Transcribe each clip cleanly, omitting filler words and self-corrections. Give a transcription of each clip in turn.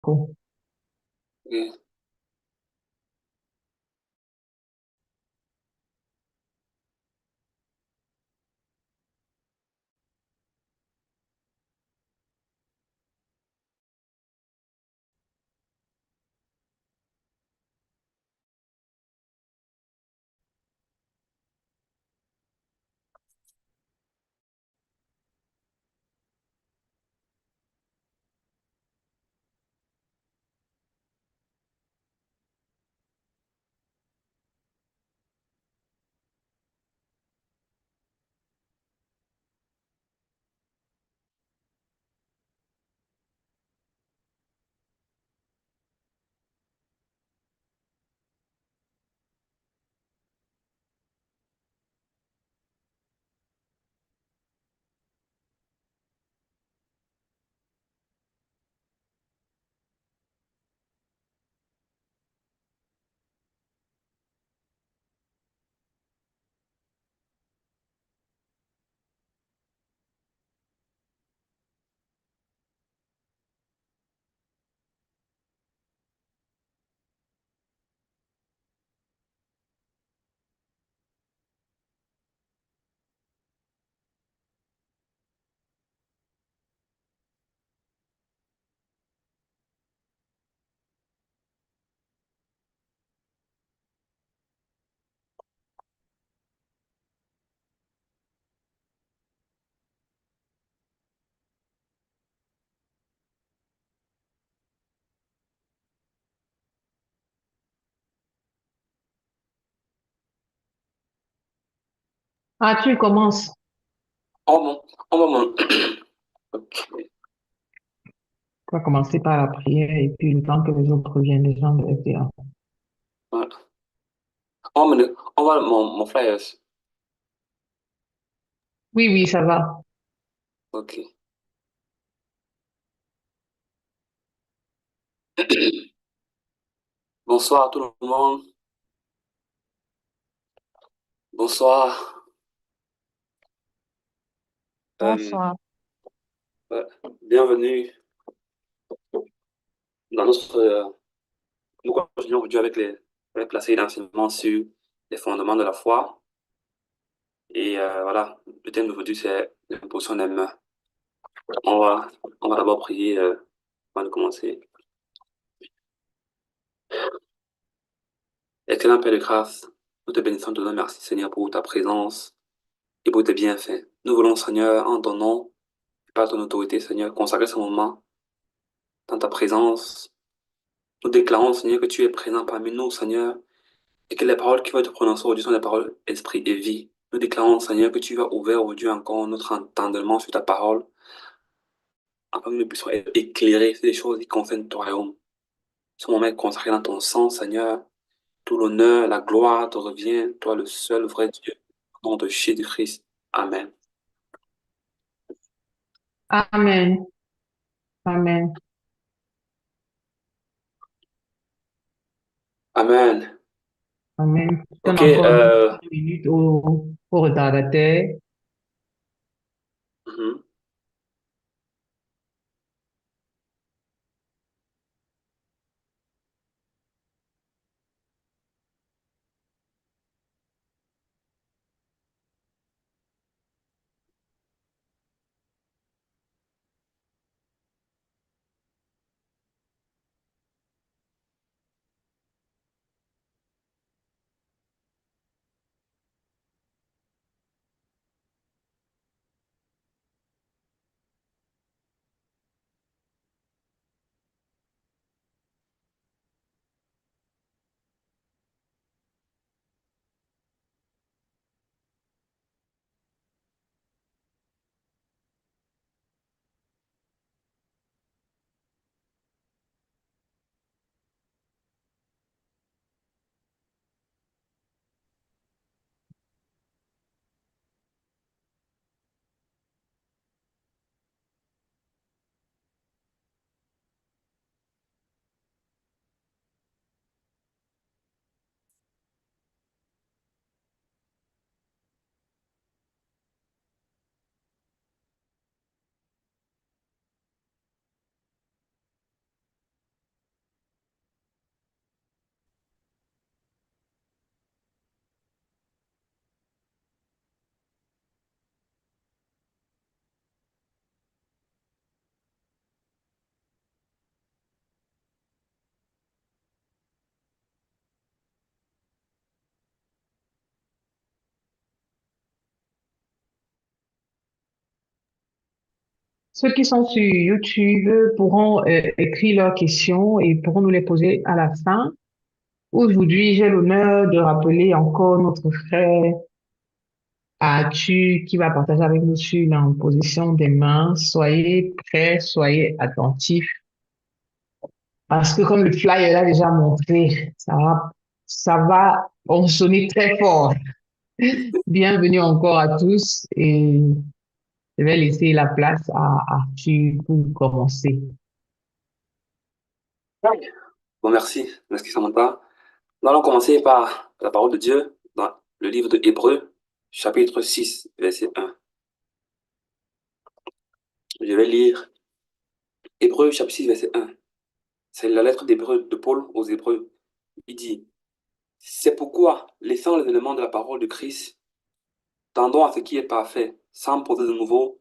Ok. Ah, tu commences. Oh mon, oh mon. Ok. Tu vas commencer par la prière et puis le temps que les autres viennent, les gens doivent être là. Ouais. On va mon flyers. Oui, oui, ça va. Ok. Bonsoir à tout le monde. Bonsoir. Euh, Bonsoir. ouais. Bienvenue dans notre. Nous continuons aujourd'hui avec la série d'enseignements sur les fondements de la foi. Et voilà, le thème d'aujourd'hui, c'est l'imposition des mains. On va, on va d'abord prier avant de commencer. Excellent Père de grâce, nous te bénissons, te donnons merci Seigneur pour ta présence et pour tes bienfaits. Nous voulons Seigneur, en ton nom et par ton autorité Seigneur, consacrer ce moment dans ta présence. Nous déclarons Seigneur que tu es présent parmi nous Seigneur et que les paroles qui vont être prononcées aujourd'hui sont des paroles esprit et vie. Nous déclarons Seigneur que tu vas ouvrir aujourd'hui encore notre entendement sur ta parole afin que nous puissions être éclairés sur les choses qui concernent ton royaume. Ce moment est consacré dans ton sang Seigneur. Tout l'honneur, la gloire te revient, toi le seul vrai Dieu, au nom de Jésus-Christ. Amen. Amen. Amen. Amen. Amen. Je donne Ok, encore 10 minutes au retardataire. mhm. ceux qui sont sur YouTube pourront écrire leurs questions et pourront nous les poser à la fin. Aujourd'hui, j'ai l'honneur de rappeler encore notre frère Arthur qui va partager avec nous sur l'imposition des mains. Soyez prêts, soyez attentifs parce que comme le flyer l'a déjà montré, ça va sonner très fort. Bienvenue encore à tous et je vais laisser la place à Arthur pour commencer. Bon, merci. Merci, Samantha. Nous allons commencer par la parole de Dieu dans le livre de Hébreux, chapitre 6, verset 1. Je vais lire Hébreux, chapitre 6, verset 1. C'est la lettre d'Hébreux de Paul aux Hébreux. Il dit, c'est pourquoi, laissant les éléments de la parole de Christ, tendons à ce qui est parfait, sans poser de nouveau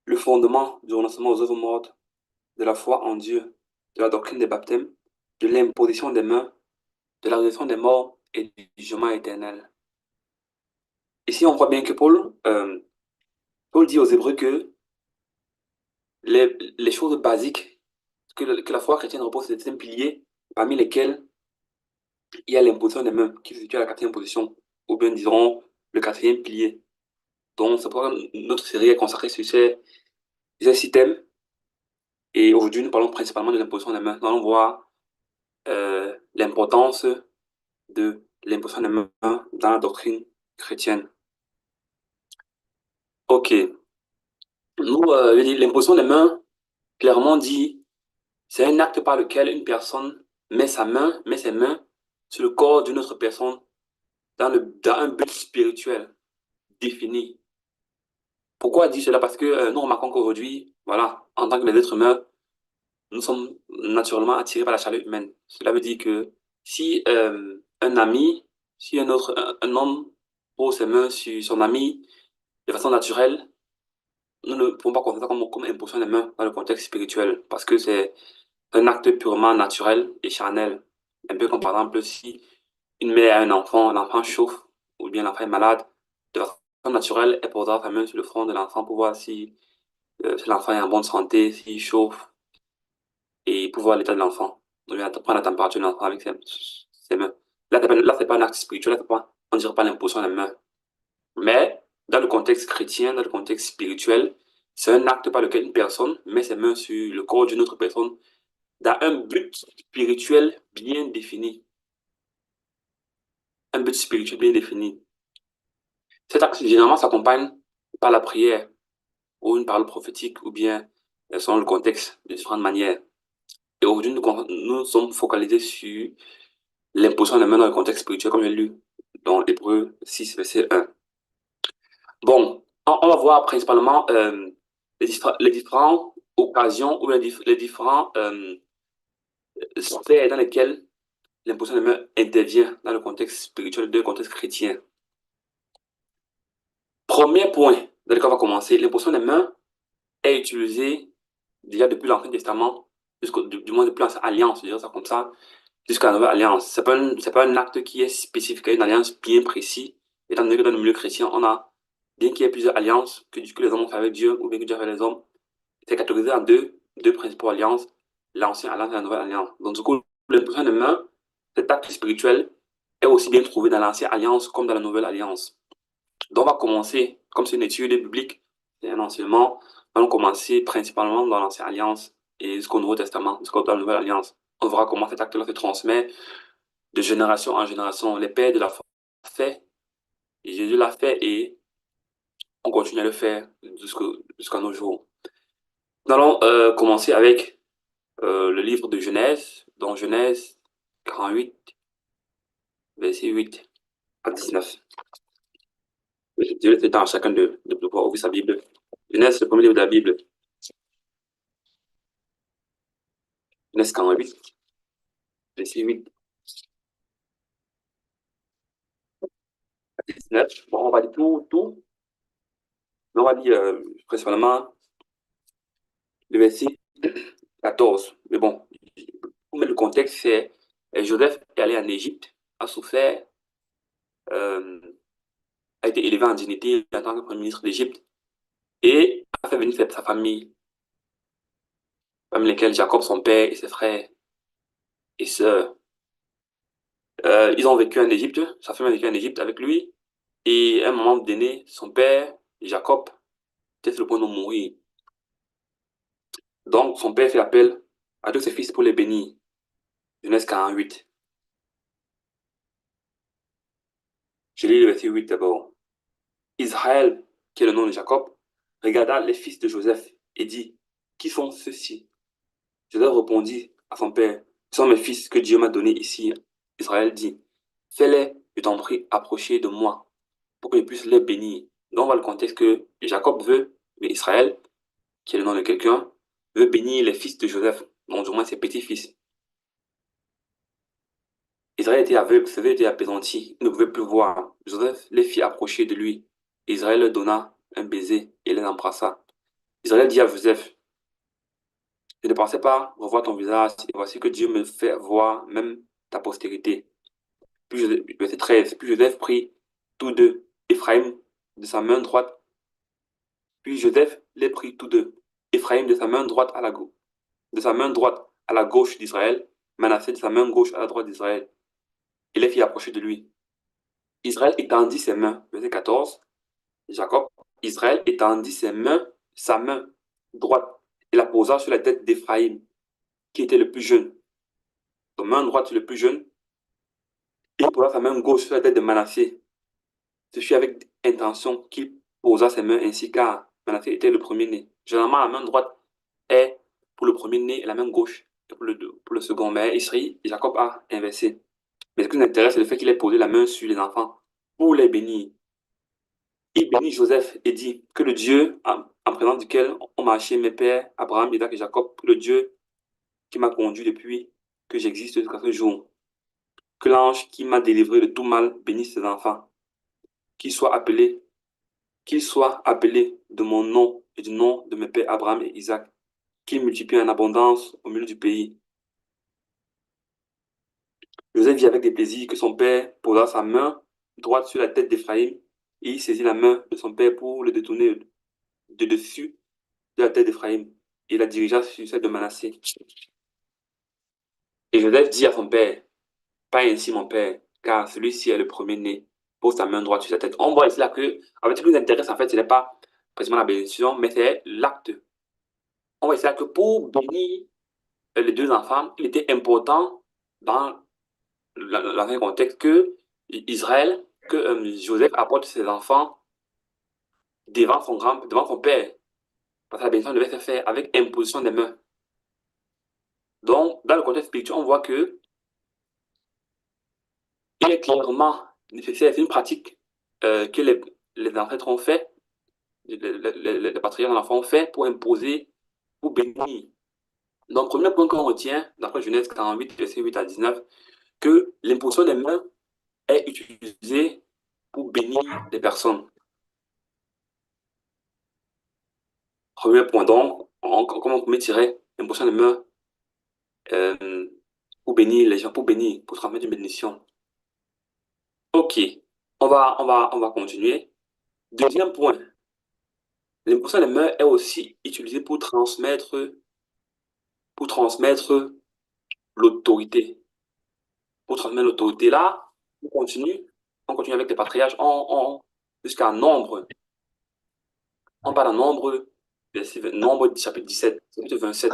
le fondement du renoncement aux œuvres mortes, de la foi en Dieu, de la doctrine des baptêmes, de l'imposition des mains, de la résurrection des morts et du jugement éternel. Ici, on voit bien que Paul dit aux Hébreux que les choses basiques que la foi chrétienne repose sur des piliers, parmi lesquels il y a l'imposition des mains, qui se situe à la quatrième position, ou bien dirons le quatrième pilier. Donc, c'est pourquoi notre série est consacrée sur ces six thèmes. Et aujourd'hui, nous parlons principalement de l'imposition des mains. Nous allons voir l'importance de l'imposition des mains dans la doctrine chrétienne. Ok. Nous, l'imposition des mains, clairement dit, c'est un acte par lequel une personne met ses mains sur le corps d'une autre personne dans un but spirituel défini. Pourquoi dire cela? Parce que nous remarquons qu'aujourd'hui, voilà, en tant que les êtres humains, nous sommes naturellement attirés par la chaleur humaine. Cela veut dire que si un ami, si un homme pose ses mains sur son ami de façon naturelle, nous ne pouvons pas considérer ça comme imposition des mains dans le contexte spirituel, parce que c'est un acte purement naturel et charnel. Un peu comme par exemple si une mère a un enfant, l'enfant chauffe, ou bien l'enfant est malade, de façon naturelle, elle posera sa main sur le front de l'enfant pour voir si l'enfant est en bonne santé, s'il chauffe, et pour voir l'état de l'enfant. On vient prendre la température de l'enfant avec ses mains. Là, c'est pas un acte spirituel, là, on ne dirait pas l'imposition des mains. Mais dans le contexte chrétien, dans le contexte spirituel, c'est un acte par lequel une personne met ses mains sur le corps d'une autre personne dans un but spirituel bien défini. Un but spirituel bien défini. Cet acte, généralement, s'accompagne par la prière ou une parole prophétique ou bien, selon le contexte, de différentes manières. Et aujourd'hui, nous sommes focalisés sur l'imposition des mains dans le contexte spirituel, comme j'ai lu dans Hébreux 6, verset 1. Bon, on va voir principalement les différentes occasions ou les différents sphères dans lesquelles l'imposition des mains intervient dans le contexte spirituel, dans le contexte chrétien. Premier point dans lequel on va commencer, l'imposition des mains est utilisée déjà depuis l'Ancien Testament, du moins depuis l'Ancienne Alliance, je dirais ça comme ça, jusqu'à la Nouvelle Alliance. C'est pas un acte qui est spécifique à une alliance bien précise, étant donné que dans le milieu chrétien, on a, bien qu'il y ait plusieurs alliances que les hommes ont fait avec Dieu ou bien que Dieu a fait avec les hommes, c'est catégorisé en deux principales alliances, l'Ancienne Alliance et la Nouvelle Alliance. Donc, du coup, l'imposition des mains, cet acte spirituel, est aussi bien trouvé dans l'Ancienne Alliance comme dans la Nouvelle Alliance. Donc, on va commencer, comme c'est une étude biblique, c'est un enseignement, on va commencer principalement dans l'Ancienne Alliance et jusqu'au Nouveau Testament, jusqu'au dans la Nouvelle Alliance. On verra comment cet acte-là se transmet de génération en génération. Les pères de la foi l'ont fait, et Jésus l'a fait, et on continue à le faire jusqu'à nos jours. Nous allons commencer avec le livre de Genèse, donc Genèse 48, verset 8 à 19. Je vais laisser le temps à chacun de pouvoir ouvrir sa Bible. Genèse, le premier livre de la Bible. Genèse 48, verset 8 à 19. Bon, on va dire tout. Mais on va dire principalement le verset 14. Mais bon, pour mettre le contexte, c'est Joseph est allé en Égypte, a souffert, a été élevé en dignité en tant que premier ministre d'Égypte. Et fait venir sa famille, parmi lesquels Jacob, son père, et ses frères et sœurs. Ils ont vécu en Égypte, sa famille a vécu en Égypte avec lui. Et à un moment donné, son père, Jacob, était sur le point de mourir. Donc, son père fait appel à tous ses fils pour les bénir. Genèse 48. Je lis le verset 8 d'abord. Israël, qui est le nom de Jacob, regarda les fils de Joseph et dit, qui sont ceux-ci? Joseph répondit à son père, ce sont mes fils que Dieu m'a donnés ici. Israël dit, fais-les, je t'en prie, approcher de moi, pour que je puisse les bénir. Donc, on voit le contexte que Jacob veut, mais Israël, qui est le nom de quelqu'un, veut bénir les fils de Joseph, donc du moins ses petits-fils. Israël était aveugle, ses yeux étaient appesantis, il ne pouvait plus voir. Joseph les fit approcher de lui. Israël leur donna un baiser et les embrassa. Israël dit à Joseph, je ne pensais pas revoir ton visage, et voici que Dieu me fait voir même ta postérité. Verset 13. Puis Joseph prit tous deux Éphraïm de sa main droite, puis Joseph les prit tous deux. Éphraïm de sa main droite à la gauche, de sa main droite à la gauche d'Israël, Manassé de sa main gauche à la droite d'Israël, et les fit approcher de lui. Israël étendit ses mains, verset 14, Jacob, Israël étendit ses mains, sa main droite, et la posa sur la tête d'Éphraïm, qui était le plus jeune. Son main droite sur le plus jeune, et il posa sa main gauche sur la tête de Manassé. Ce fut avec intention qu'il posa ses mains ainsi, car Manassé était le premier-né. Généralement, la main droite est pour le premier-né et la main gauche est pour le second. Mais ici, Jacob a inversé. Mais ce qui nous intéresse, c'est le fait qu'il ait posé la main sur les enfants pour les bénir. Il bénit Joseph et dit que le Dieu en présence duquel ont marché mes pères, Abraham, Isaac et Jacob, que le Dieu qui m'a conduit depuis que j'existe jusqu'à ce jour, que l'ange qui m'a délivré de tout mal bénisse ses enfants, qu'il soit appelé, qu'il soit appelé de mon nom et du nom de mes pères Abraham et Isaac, qu'il multiplie en abondance au milieu du pays. Joseph vit avec des plaisirs que son père posa sa main droite sur la tête d'Éphraïm et il saisit la main de son père pour le détourner de dessus de la tête d'Éphraïm et la dirigea sur celle de Manassé. Et Joseph dit à son père, pas ainsi mon père, car celui-ci est le premier-né. Pose sa main droite sur sa tête. On voit ici là que, en fait, ce qui nous intéresse, en fait, ce n'est pas précisément la bénédiction, mais c'est l'acte. On voit ici là que pour bénir les deux enfants, il était important dans l'ancien contexte que Israël, que Joseph apporte ses enfants devant son père. Parce que la bénédiction devait se faire avec imposition des mains. Donc, dans le contexte spirituel, on voit que il est clairement nécessaire, c'est une pratique que les ancêtres ont fait, les patriarches en enfants ont fait pour imposer, pour bénir. Donc, premier point qu'on retient, d'après Genèse 48, verset 8 à 19, que l'imposition des mains est utilisée pour bénir les personnes. Premier point, donc, comment on tirer l'imposition des mains euh, pour bénir les gens, pour bénir, pour transmettre une bénédiction. Ok, on va continuer. Deuxième point, l'imposition des mains est aussi utilisée pour transmettre l'autorité. Pour transmettre l'autorité, là, on continue avec les patriarches, jusqu'à nombre. On parle en nombre, nombre chapitre 17, chapitre 27.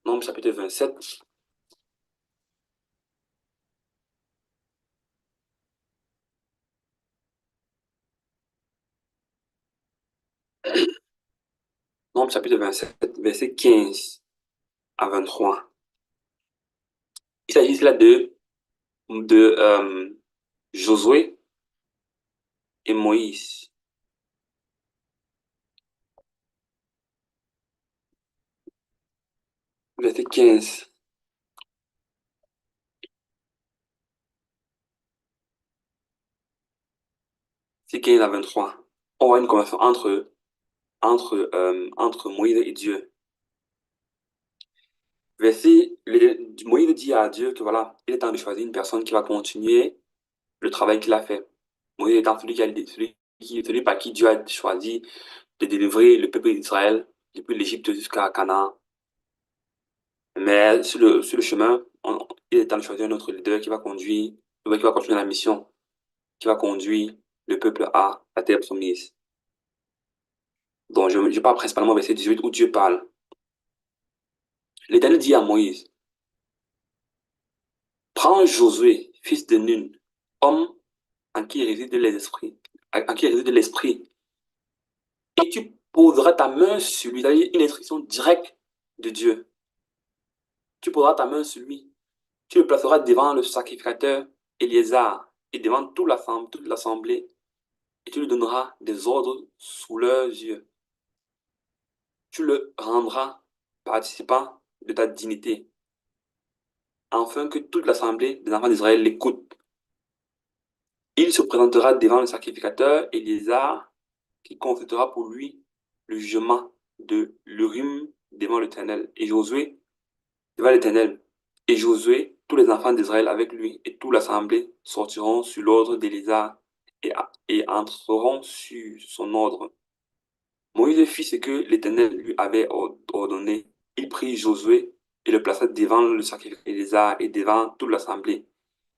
Nombre chapitre 27. Nombre chapitre 27, verset 15 à 23. Il s'agit là de Josué et Moïse. Verset 15. C'est 15 à 23. On voit une conversation entre Moïse et Dieu. Moïse dit à Dieu que voilà, il est temps de choisir une personne qui va continuer le travail qu'il a fait. Moïse étant celui celui par qui Dieu a choisi de délivrer le peuple d'Israël depuis l'Égypte jusqu'à Canaan. Mais sur le chemin, il est temps de choisir un autre leader qui va conduire, qui va continuer la mission, qui va conduire le peuple à la terre promise. Donc, je parle principalement au verset 18 où Dieu parle. L'Éternel dit à Moïse, prends Josué, fils de Nun, homme en qui réside les esprits, en qui réside l'esprit, et tu poseras ta main sur lui, c'est-à-dire une instruction directe de Dieu. Tu poseras ta main sur lui. Tu le placeras devant le sacrificateur Éléazar et devant toute l'assemblée, et tu lui donneras des ordres sous leurs yeux. Tu le rendras participant de ta dignité, afin que toute l'assemblée des enfants d'Israël l'écoute. Il se présentera devant le sacrificateur Éléazar, qui consultera pour lui le jugement de l'Urim devant l'Éternel. Et Josué devant l'Éternel. Et Josué, tous les enfants d'Israël avec lui, et toute l'assemblée sortiront sur l'ordre d'Éléazar et entreront sur son ordre. Moïse fit ce que l'Éternel lui avait ordonné. Il prit Josué et le plaça devant le sacrifice d'Éléazar et devant toute l'assemblée.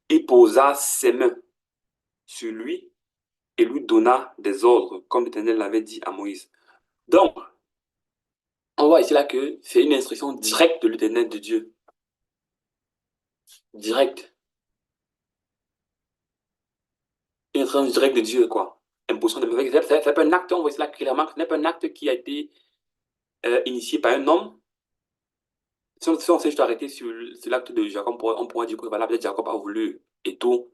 Il posa ses mains sur lui et lui donna des ordres, comme l'Éternel l'avait dit à Moïse. Donc, on voit ici là que c'est une instruction directe de l'Éternel de Dieu. Directe. Une instruction directe de Dieu, quoi. Imposition de mauvais. C'est pas un acte, on voit ici là clairement, ce n'est pas un acte qui a été initié par un homme. Si on s'est juste arrêté sur l'acte de Jacob, on pourrait dire que voilà, peut-être Jacob a voulu et tout.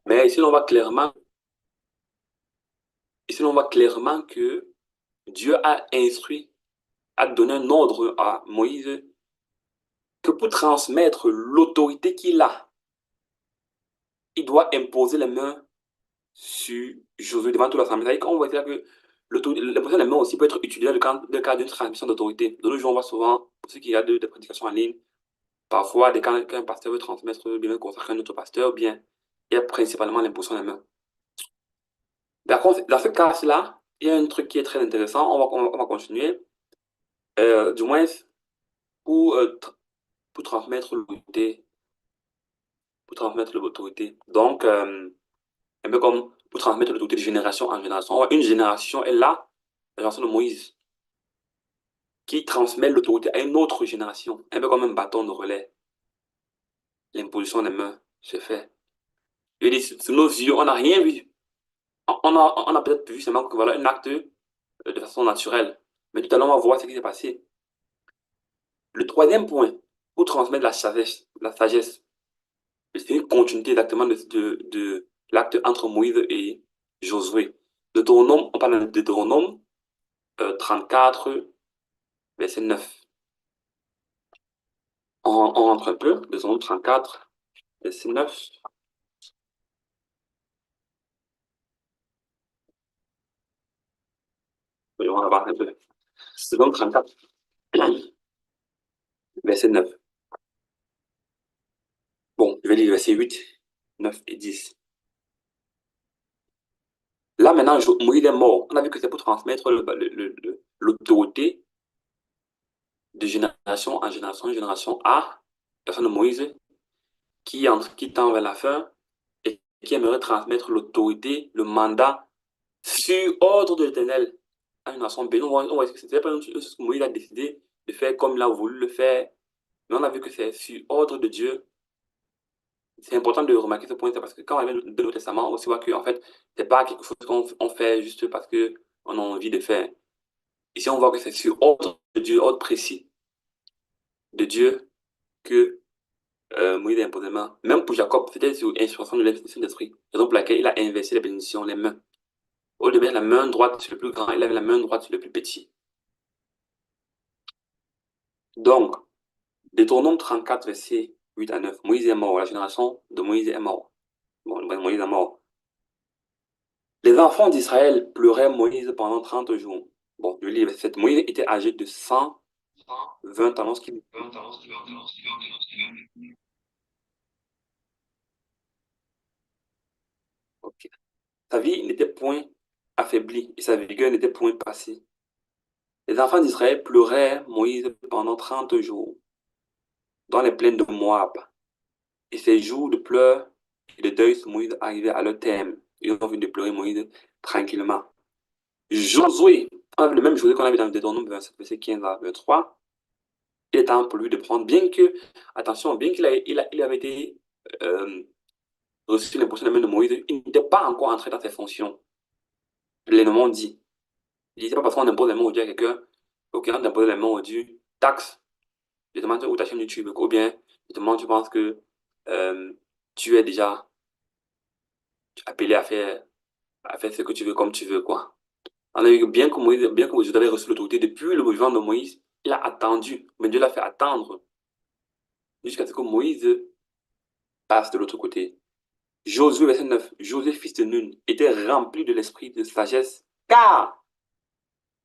Mais ici, on voit clairement que Dieu a instruit, a donné un ordre à Moïse que pour transmettre l'autorité qu'il a, il doit imposer les mains sur Josué devant toute l'assemblée. C'est-à-dire qu'on voit que l'imposition des mains aussi peut être utilisée dans le cadre d'une transmission d'autorité. De nos jours, on voit souvent, pour ceux qui regardent des prédications en ligne, parfois, quand un pasteur veut transmettre des mains consacrées à un autre pasteur, bien, il y a principalement l'imposition des mains. Par contre, dans ce cas-là, il y a un truc qui est très intéressant. On va continuer. Du moins, pour, euh, tr- pour transmettre l'autorité. Pour transmettre l'autorité. Donc, un peu comme pour transmettre l'autorité de génération en génération. Une génération est là, la génération de Moïse, qui transmet l'autorité à une autre génération. Un peu comme un bâton de relais. L'imposition des mains se fait. Je dis, sous nos yeux, on n'a rien vu. On a peut-être vu seulement que voilà, un acte de façon naturelle. Mais tout à l'heure, on va voir ce qui s'est passé. Le troisième point, pour transmettre la sagesse, c'est une continuité exactement de l'acte entre Moïse et Josué. Deutéronome, on parle de Deutéronome 34, verset 9. On rentre un peu, Deutéronome 34, verset 9. Oui, on va voir un peu. Deutéronome 34, verset 9. Bon, je vais lire verset 8, 9 et 10. Là, maintenant, Moïse est mort. On a vu que c'est pour transmettre l'autorité de génération en génération à la personne de Moïse qui tend vers la fin et qui aimerait transmettre l'autorité, le mandat sur ordre de l'Éternel à une nation bénie. On voit que c'était pas une chose que Moïse a décidé de faire comme il a voulu le faire, mais on a vu que c'est sur ordre de Dieu. C'est important de remarquer ce point, c'est parce que quand on regarde le Nouveau Testament, on se voit que en fait, c'est pas quelque chose qu'on fait juste parce qu'on a envie de faire. Ici, on voit que c'est sur ordre de Dieu, ordre précis de Dieu que Moïse a imposé les mains. Même pour Jacob, c'était sur inspiration de l'Esprit. Raison pour laquelle il a inversé les bénédictions, les mains. Au lieu de mettre la main droite sur le plus grand, il avait la main droite sur le plus petit. Donc, Deutéronome 34, verset 8 à 9. Moïse est mort. La génération de Moïse est mort. Bon, Moïse est mort. Les enfants d'Israël pleuraient Moïse pendant 30 jours. Bon, je lis verset 7. Moïse était âgé de 120 ans lorsqu'il... Ok. Sa vie n'était point affaibli et sa vigueur n'était point passée. Les enfants d'Israël pleuraient Moïse pendant 30 jours dans les plaines de Moab. Et ces jours de pleurs et de deuil sur Moïse arrivaient à leur terme. Ils ont fini de pleurer Moïse tranquillement. Josué, le même Josué qu'on avait dans Deutéronome 27, verset 15 à 23, il est temps pour lui de prendre, bien que, attention, bien qu'il avait été reçu l'imposition de la main de Moïse, il n'était pas encore entré dans ses fonctions. Pleinement dit. Il disait pas parce qu'on impose les mains au Dieu à quelqu'un, ok, on impose les mains au Dieu, taxe, je demande où ta chaîne YouTube, ou bien je demande, tu penses que euh, tu es déjà appelé à faire ce que tu veux comme tu veux, quoi. On a vu que bien que Moïse avait reçu l'autorité depuis le vivant de Moïse, il a attendu, mais Dieu l'a fait attendre jusqu'à ce que Moïse passe de l'autre côté. Josué, verset 9, Josué, fils de Nun, était rempli de l'esprit de sagesse, car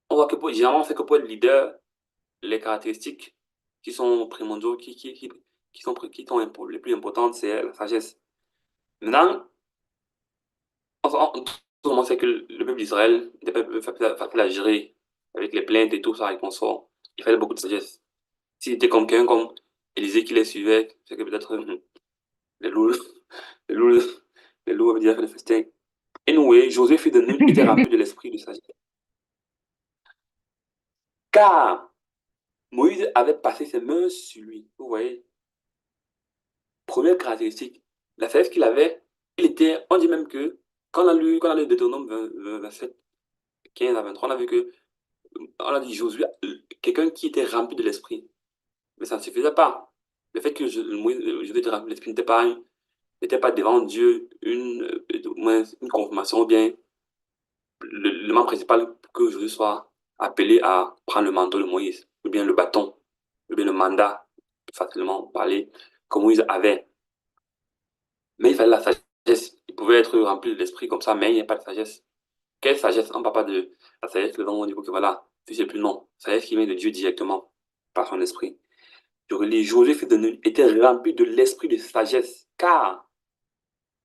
on voit que généralement, c'est que pour être leader, les caractéristiques qui sont primordiaux, qui sont les plus importantes, c'est la sagesse. Maintenant, tout le monde sait que le peuple d'Israël n'était pas facile à gérer avec les plaintes et tout ça et qu'on sort. Il fallait beaucoup de sagesse. S'il était comme quelqu'un comme Élisée qui les suivait, c'est que peut-être les loups, les loups, les loups avaient déjà fait le festin. Et nous, Joseph, fils de Nun, était rempli de l'esprit de sagesse. Car Moïse avait passé ses mains sur lui. Vous voyez, première caractéristique, la sagesse qu'il avait, on dit même que, quand on a lu Deutéronome 27, 15 à 23, on a vu que, on a dit Josué, quelqu'un qui était rempli de l'esprit. Mais ça ne suffisait pas. Le fait que Josué était rempli de l'esprit n'était pas devant Dieu une confirmation ou bien l'élément principal pour que Josué soit appelé à prendre le manteau de Moïse, ou bien le bâton, ou bien le mandat, facilement parler, que Moïse avait. Mais il fallait la sagesse. Il pouvait être rempli de l'esprit comme ça, mais il n'y a pas de sagesse. Quelle sagesse? On ne parle pas de la sagesse, le on dit que voilà, si c'est plus non. Sagesse qui vient de Dieu directement, par son esprit. Je relis, Josué, fils de Nun, était rempli de l'esprit de sagesse, car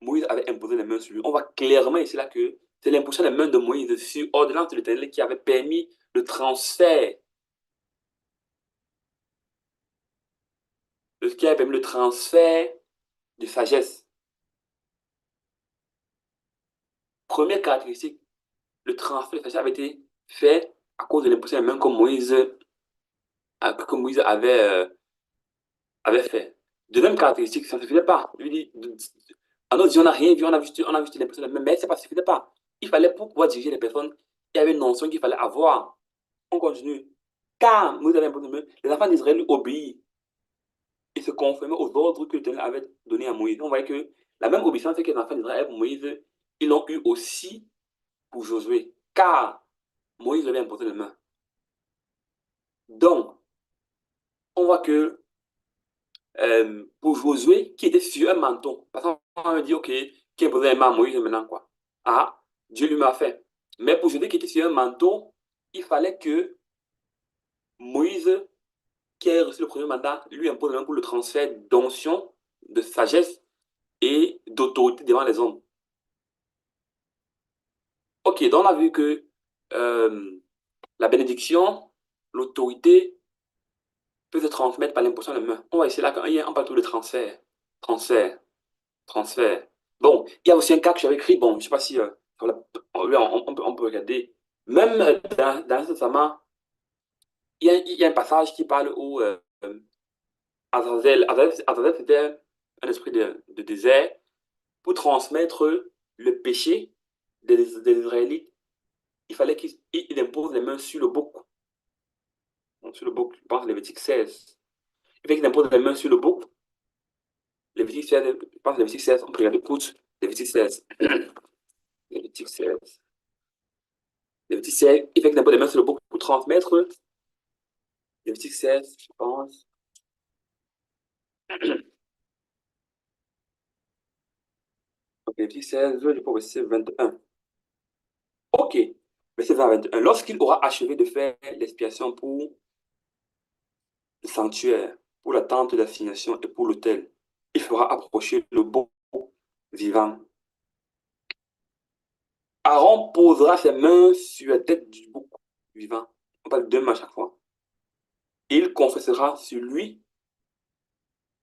Moïse avait imposé les mains sur lui. On voit clairement ici là que c'est l'imposition des mains de Moïse sur ordonnance de l'Éternel qui avait permis le transfert, ce qui avait permis le transfert de sagesse. Première caractéristique, le transfert de sagesse avait été fait à cause de l'imposition des mains que Moïse avait fait. Deuxième caractéristique, ça ne suffisait pas. Lui dit, en autre dit, on n'a rien vu, on a juste l'imposition des mains, mais ça ne suffisait pas. Il fallait, pour pouvoir diriger les personnes, il y avait une notion qu'il fallait avoir. On continue. Car Moïse avait imposé les mains, les enfants d'Israël lui obéissent et se conformaient aux ordres que l'Éternel avait donnés à Moïse. On voit que la même obéissance que les enfants d'Israël pour Moïse, ils l'ont eu aussi pour Josué. Car Moïse avait imposé les mains. Donc, on voit que pour Josué, qui était sur un menton, parce qu'on me dit, OK, qui imposait les mains à Moïse maintenant, quoi. Ah, Dieu lui m'a fait. Mais pour Josué qui était sur un manteau, il fallait que Moïse, qui a reçu le premier mandat, lui impose même pour le transfert d'onction, de sagesse et d'autorité devant les hommes. Ok, donc on a vu que la bénédiction, l'autorité peut se transmettre par l'imposition des mains. On va essayer là, quand il y a un partout de transfert, transfert, transfert. Bon, il y a aussi un cas que j'avais écrit, bon, je ne sais pas si on peut regarder. Même dans ce testament, il y a un passage qui parle où Azazel, c'était un esprit de désert pour transmettre le péché des Israélites. Il fallait qu'il impose les mains sur le bouc. Donc, sur le bouc, je pense Lévitique 16. Il fait qu'il impose les mains sur le bouc. Lévitique 16, je pense Lévitique 16, on peut regarder écoute, Lévitique 16. Lévitique 16. Lévitique 16, il fait qu'il impose les mains sur le bouc pour transmettre. Lévitique 16, je pense. Donc, Lévitique 16, je pense verset 21. Ok, verset 21. Lorsqu'il aura achevé de faire l'expiation pour le sanctuaire, pour la tente d'assignation et pour l'autel, il fera approcher le bouc vivant Aaron posera ses mains sur la tête du bouc vivant. On parle de deux mains à chaque fois. Il confessera sur lui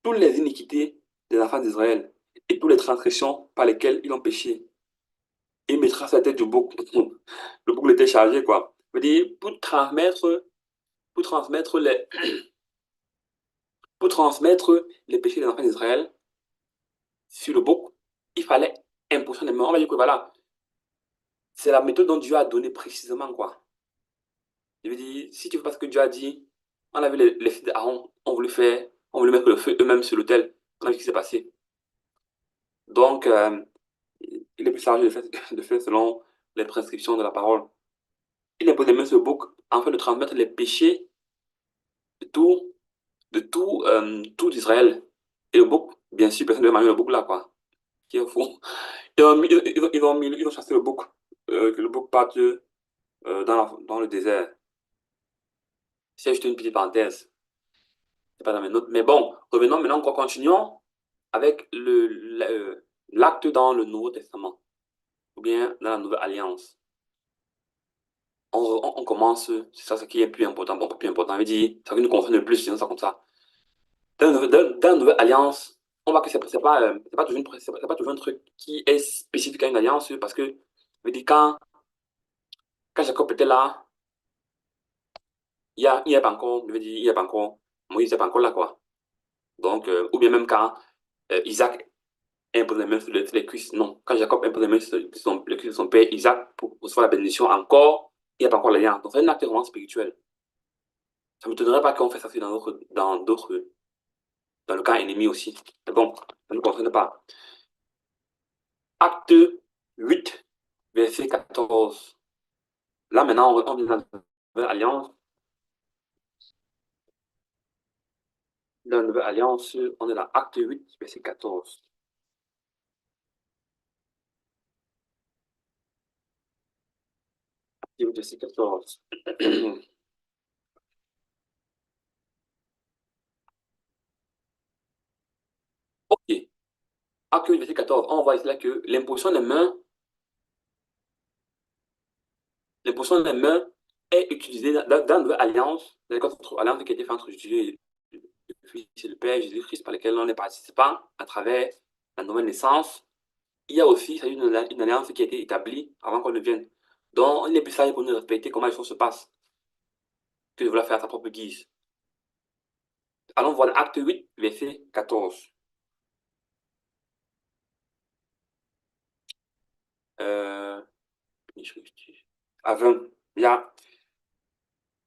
toutes les iniquités des enfants d'Israël et toutes les transgressions par lesquelles ils ont péché. Il mettra sa tête du bouc. Le bouc était chargé, quoi. Je veux dire, pour transmettre pour transmettre les péchés des enfants d'Israël sur le bouc, il fallait imposer les mains. On va dire que voilà, c'est la méthode dont Dieu a donné précisément, quoi. Je veux dire, si tu veux pas ce que Dieu a dit, on a vu les fils d'Aaron, on voulu mettre le feu eux-mêmes sur l'autel. On a vu ce qui s'est passé. Donc, il est plus chargé de faire selon les prescriptions de la parole. Il impose les mains sur le bouc afin de transmettre les péchés de tout Israël. Et le bouc, bien sûr, personne ne devait manger le bouc là, quoi. Qui est fou. Ils ont chassé le bouc, que le bouc parte dans le désert. C'est juste une petite parenthèse. C'est pas dans mes notes. Mais bon, revenons maintenant, encore continuons avec l'acte dans le Nouveau Testament, ou bien dans la Nouvelle Alliance. On commence, c'est ça ce qui est plus important, bon, pas plus important, je veux dire, ça qui nous concerne le plus, sinon ça comme ça. Dans la Nouvelle Alliance, on voit que c'est pas toujours c'est pas toujours un truc qui est spécifique à une alliance, parce que, je veux dire, quand Jacob était là, il y a pas encore, je veux dire, il y a pas encore, Moïse n'est pas encore là, quoi. Donc, ou bien même quand Isaac impose les mains sur les cuisses. Non, quand Jacob impose les mains sur les cuisses de son père Isaac pour recevoir la bénédiction encore, il n'y a pas encore l'alliance. Donc c'est un acte vraiment spirituel. Ça ne me m'étonnerait pas qu'on fasse ça aussi dans le camp ennemi aussi. Mais bon, ça ne nous concerne pas. Acte 8, verset 14. Là maintenant, on est dans la nouvelle alliance. Dans la nouvelle alliance, on est dans acte 8, verset 14. Acte 8, verset 14. Ok. Acte 8, verset 14. On voit ici là que l'imposition des mains est utilisée dans la nouvelle alliance, dans l'autre alliance qui a été faite entre Dieu et le Fils et le Père Jésus-Christ, par laquelle on est participant à travers la nouvelle naissance. Il y a aussi une alliance qui a été établie avant qu'on ne vienne. Donc, il n'est plus sage pour nous respecter comment les choses se passent que de vouloir faire à sa propre guise. Allons voir l'acte 8, verset 14. Euh, à 20.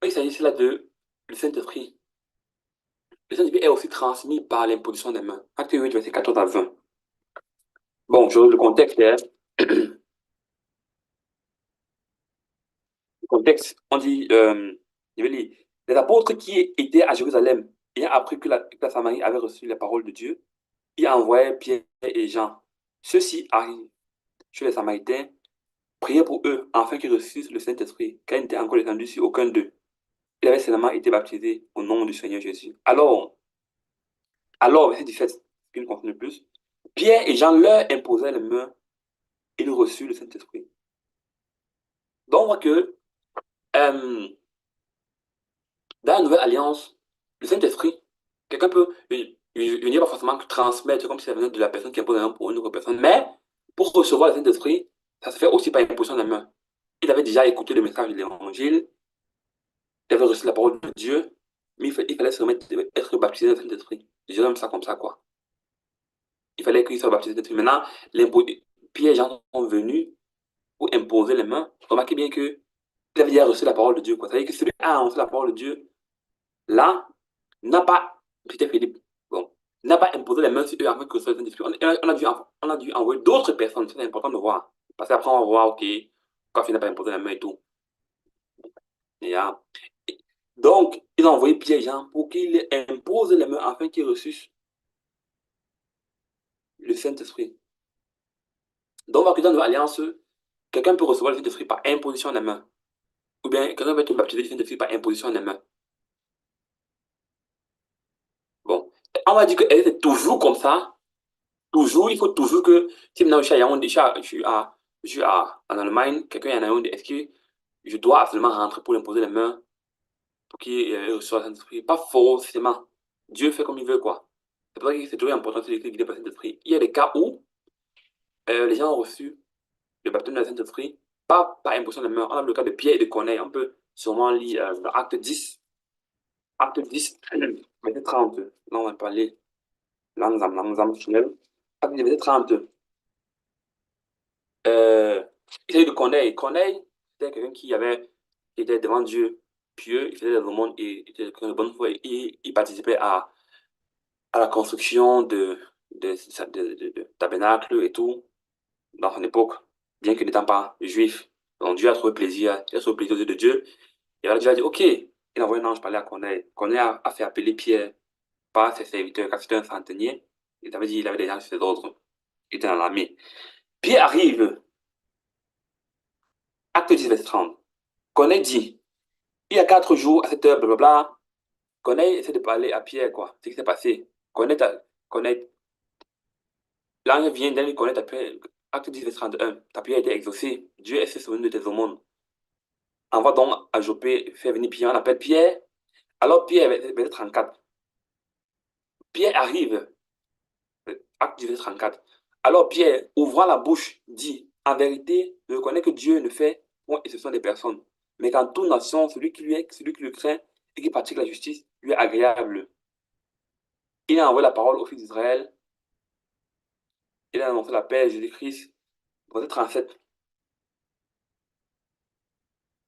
Il s'agit là de le Saint-Esprit. Le Saint-Esprit est aussi transmis par l'imposition des mains. Acte 8, verset 14 à 20. Bon, le contexte est, le contexte, on dit, je vais lire, les apôtres qui étaient à Jérusalem, ayant appris que la Samarie avait reçu la parole de Dieu, y envoyaient Pierre et Jean. Ceux-ci arrivent chez les Samaritains, priaient pour eux, afin qu'ils reçussent le Saint-Esprit, car il n'était encore descendu sur aucun d'eux. Il avait seulement été baptisé au nom du Seigneur Jésus. Verset 17, ce qui nous concerne le plus, Pierre et Jean leur imposaient les mains et ils reçurent le Saint-Esprit. Donc, on voit que euh, dans la nouvelle alliance, le Saint-Esprit, quelqu'un peut venir pas forcément transmettre comme si ça venait de la personne qui impose la main pour une autre personne, mais pour recevoir le Saint-Esprit, ça se fait aussi par imposition de la main. Il avait déjà écouté le message de l'Évangile, il avait reçu la parole de Dieu, mais il fallait se remettre, être baptisé dans le Saint-Esprit. Je dirais même ça comme ça, quoi. Il fallait qu'il soit baptisé dans le Saint-Esprit. Maintenant, Pierre et Jean sont venus pour imposer les mains. Remarquez bien qu'il avait déjà reçu la parole de Dieu, quoi. C'est-à-dire que celui qui a reçu la parole de Dieu, là, n'a pas, c'était Philippe, bon, n'a pas imposé les mains sur eux afin que ce soit un on a dû envoyer d'autres personnes, c'est important de voir. Parce qu'après, on va voir, ok, quand il n'a pas imposé les mains et tout. Et, donc, ils ont envoyé Pierre et Jean pour qu'ils imposent les mains afin qu'ils reçussent le Saint-Esprit. Donc, on va que dans l'alliance, quelqu'un peut recevoir le Saint-Esprit par imposition des mains. Ou bien, quelqu'un peut être baptisé du Saint-Esprit par imposition des mains. Bon, on va dire que c'est toujours comme ça. Toujours, il faut toujours que, si maintenant je suis à Yaoundé, Je suis en Allemagne, quelqu'un en Allemagne, est-ce que je dois absolument rentrer pour imposer les mains pour qu'il reçoive le Saint-Esprit? Pas forcément. Dieu fait comme il veut, quoi. C'est pour ça que c'est toujours important d'être guidé par le Saint-Esprit. Il y a des cas où les gens ont reçu le baptême de la Saint-Esprit, pas par imposition des mains. On a le cas de Pierre et de Corneille. On peut sûrement lire dans Acte 10, verset 30. Là, on va parler langzam, Chanel. Acte 10, verset 30. Il s'agit de Corneille. Corneille, c'était quelqu'un qui était devant Dieu, pieux, il faisait des aumônes et il était quelqu'un de bonne foi. Et il participait à la construction de tabernacles et tout dans son époque, bien qu'il n'étant pas juif. Donc Dieu a trouvé plaisir, il a trouvé plaisir aux yeux de Dieu. Et alors Dieu a dit, OK, il a envoyé un ange parler à Corneille. Corneille a fait appeler Pierre par ses serviteurs, car c'était un centenier. Il avait dit, il avait des gens sur ses ordres. Il était dans l'armée. Pierre arrive, acte 10, verset 30. Corneille dit, il y a 4 jours, à cette heure, blablabla. Corneille essaie de parler à Pierre, quoi. Ce qui s'est passé. Corneille, l'ange vient d'aller connaître après, acte 10, verset 31. Ta prière a été exaucée. Dieu est souvenu de tes aumônes. Envoie donc à Joppé, faire venir Pierre, on appelle Pierre. Alors Pierre, verset 34. Pierre arrive, acte 10, verset 34. Alors Pierre, ouvrant la bouche, dit, en vérité, je reconnais que Dieu ne fait point exception des personnes, mais qu'en toute nation, celui qui le craint et qui pratique la justice, lui est agréable. Il a envoyé la parole aux fils d'Israël, il a annoncé la paix de Jésus-Christ, verset 37.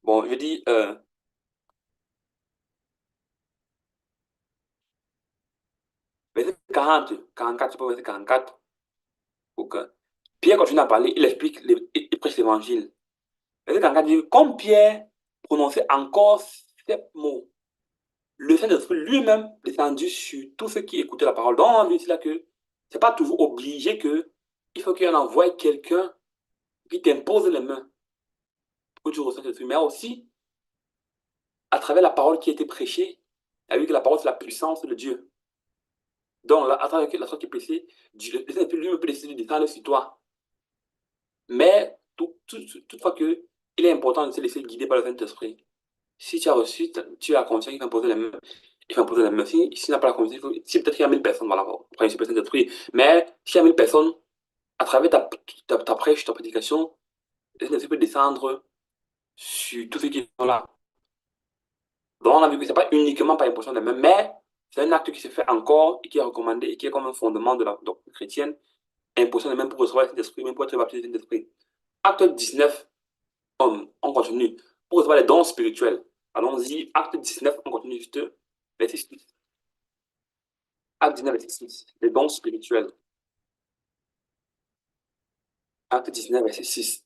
Bon, je dis, verset 40, 44, je sais pas, verset 44. Donc, Pierre continue à parler, il explique, il prêche l'évangile. Verset 44 dit, comme Pierre prononçait encore ces mots, le Saint-Esprit lui-même descendu sur tous ceux qui écoutaient la parole. Donc, on dit là que c'est pas toujours obligé que il faut qu'il en envoie quelqu'un qui t'impose les mains pour que tu reçoives l'Esprit. Mais aussi, à travers la parole qui a été prêchée, il y a vu que la parole, c'est la puissance de Dieu. Donc, là, à travers la sorte qui est prêchée, le Saint-Esprit lui-même peut décider de descendre sur toi. Mais toutefois que il est important de se laisser guider par le Saint-Esprit. Si tu as reçu, tu as conscience qu'il va imposer les mains. Il va imposer les mains. Si n'a pas la conscience, si peut-être il y a 1000 personnes, voilà, après, je ne sais pas si Saint-Esprit. Mais s'il y a 1000 personnes, à travers ta prêche, ta prédication, le Saint-Esprit peut descendre sur tous ceux qui sont là. Donc, on a vu que ce n'est pas uniquement par imposition des mains, mais c'est un acte qui se fait encore et qui est recommandé et qui est comme un fondement de la doctrine chrétienne. Imposition des mains pour recevoir le Saint-Esprit, même pour être baptisé du Saint-Esprit. Acte 19, on continue. Pour recevoir les dons spirituels. Allons-y, acte 19, on continue juste. Verset 6. Acte 19, verset 6. Les dons spirituels. Acte 19, verset 6.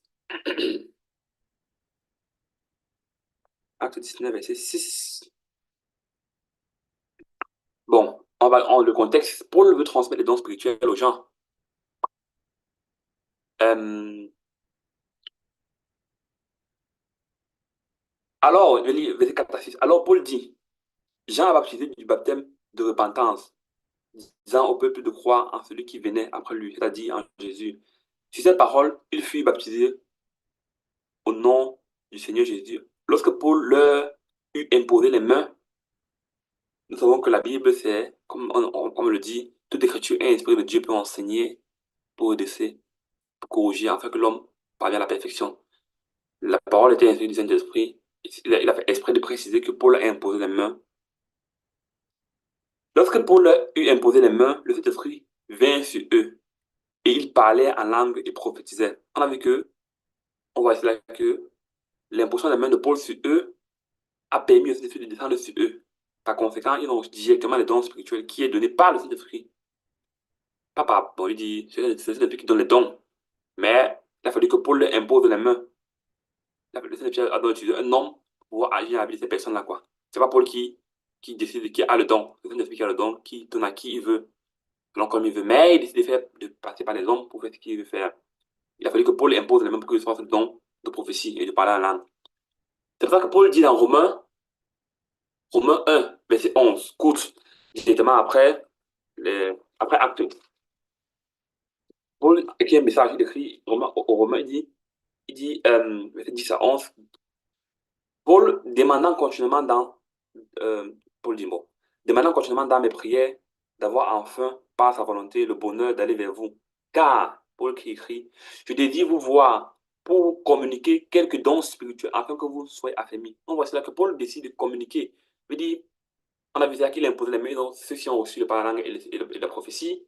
Acte 19, verset 6. Bon, le contexte. Paul veut transmettre les dons spirituels aux gens. Alors, je lis verset 4 à 6. Alors Paul dit, Jean a baptisé du baptême de repentance, disant au peuple de croire en celui qui venait après lui, c'est-à-dire en Jésus. Sur cette parole, il fut baptisé au nom du Seigneur Jésus. Lorsque Paul leur eut imposé les mains, nous savons que la Bible, c'est, comme on le dit, toute écriture est inspirée de Dieu pour enseigner, pour redresser, pour corriger, afin que l'homme parvienne à la perfection. La parole était inspirée du Saint-Esprit. Il a fait exprès de préciser que Paul a imposé les mains. Lorsque Paul leur eut imposé les mains, le Saint-Esprit vint sur eux et ils parlaient en langue et prophétisaient. On a vu que, on voit cela que l'imposition des mains de Paul sur eux a permis au Saint-Esprit de descendre sur eux. Par conséquent, ils ont directement les dons spirituels qui est donné par le Saint-Esprit. Pas par, bon, il dit, c'est le Saint-Esprit qui donne les dons. Mais il a fallu que Paul leur impose les mains. Le Saint-Esprit a donc utilisé un homme pour agir dans la vie de ces personnes-là, quoi. C'est pas Paul qui décide qui a le don. C'est le Saint-Esprit qui a le don, qui donne à qui il veut, selon comme il veut. Mais il décide de passer par les hommes pour faire ce qu'il veut faire. Il a fallu que Paul impose les mains pour qu'il soit ce don de prophétie et de parler en langue. C'est pour ça que Paul dit dans Romains 1, verset 11, écoute, directement après Acte. Paul écrit un message, il écrit aux Romains, il dit Il dit, verset 10 à 11, Paul demandant continuellement Paul dit, bon, demandant continuellement dans mes prières d'avoir enfin, par sa volonté, le bonheur d'aller vers vous. Car, Paul qui écrit, je désire vous voir pour communiquer quelques dons spirituels afin que vous soyez affermis. On voit cela que Paul décide de communiquer. Il dit, on a vu ça qu'il a imposé les mains, donc ceux-ci ont reçu le parlant et la prophétie.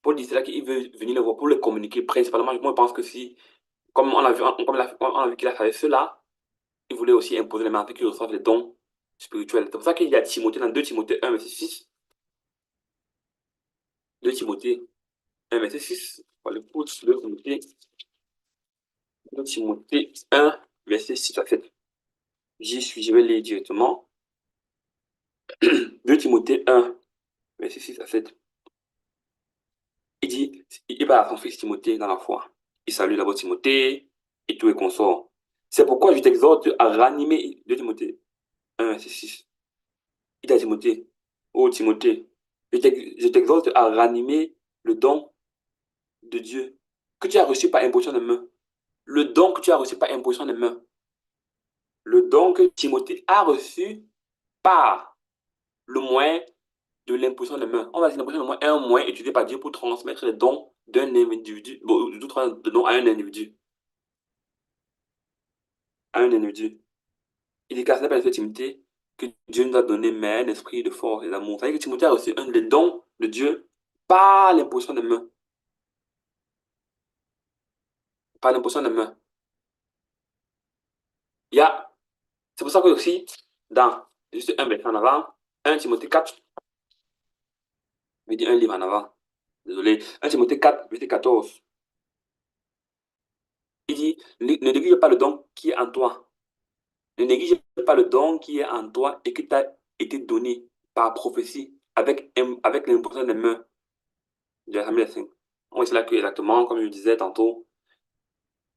Paul dit cela qu'il veut venir le voir pour le communiquer principalement. Moi, je pense que si, comme on a vu, on a vu qu'il a fait cela, il voulait aussi imposer les mains afin qu'ils reçoivent les dons spirituels. C'est pour ça qu'il y a Timothée dans 2 Timothée 1, verset 6. 2 Timothée 1, verset 6. On va le pour 2 Timothée, 2 Timothée 1, verset 6 à 7. J'y suis, je vais lire directement. 2 Timothée 1, verset 6 à 7. Il dit, il parle à son fils Timothée dans la foi. Il salue d'abord Timothée et tous les consorts. C'est pourquoi je t'exhorte à ranimer, 2 Timothée 1, verset 6. Il dit à Timothée, oh Timothée, je t'exhorte à ranimer le don de Dieu que tu as reçu par imposition de main. Le don que tu as reçu par imposition de main. Le don que Timothée a reçu par le moyen de l'imposition de main. On va dire l'imposition de main est un moyen utilisé par Dieu pour transmettre les dons d'un individu, bon, de dons à un individu. À un individu. Il dit qu'à cela par Timothée que Dieu nous a donné mais un esprit de force et d'amour. C'est-à-dire que Timothée a reçu un des dons de Dieu par l'imposition de main. Par l'imposition de main. Il y a, c'est pour ça que aussi, dans juste un verset en avant, 1 Timothée 4, je vais dire un livre en avant, désolé, 1 Timothée 4, verset 14, il dit, ne néglige pas le don qui est en toi. Ne néglige pas le don qui est en toi et qui t'a été donné par prophétie avec l'imposition des mains de l'Assemblée des Saints. On voit là que exactement, comme je disais tantôt,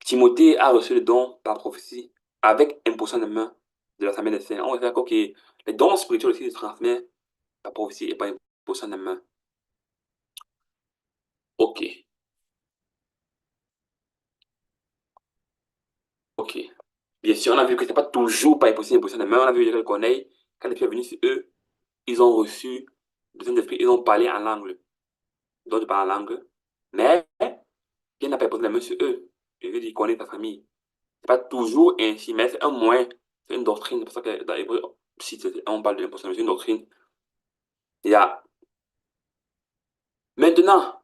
Timothée a reçu le don par prophétie avec imposition des mains de l'Assemblée des Saints. On voit là que les dons spirituels aussi se transmettent par prophétie et par imposition des mains. Ok, ok. Bien sûr, on a vu que ce n'est pas toujours par imposition des mains. On a vu les Corneille, quand les pierres venues sur eux, ils ont reçu le Saint-Esprit, ils ont parlé en langue. Donc, ils parlent en langue. Mais, Pierre n'a pas imposé la main sur eux. Je veux dire, connaît ta famille. C'est pas toujours ainsi, mais c'est un moyen, c'est une doctrine. C'est pour ça que dans l'hébreu, si on parle de l'imposition, c'est une doctrine. Il y a. Maintenant,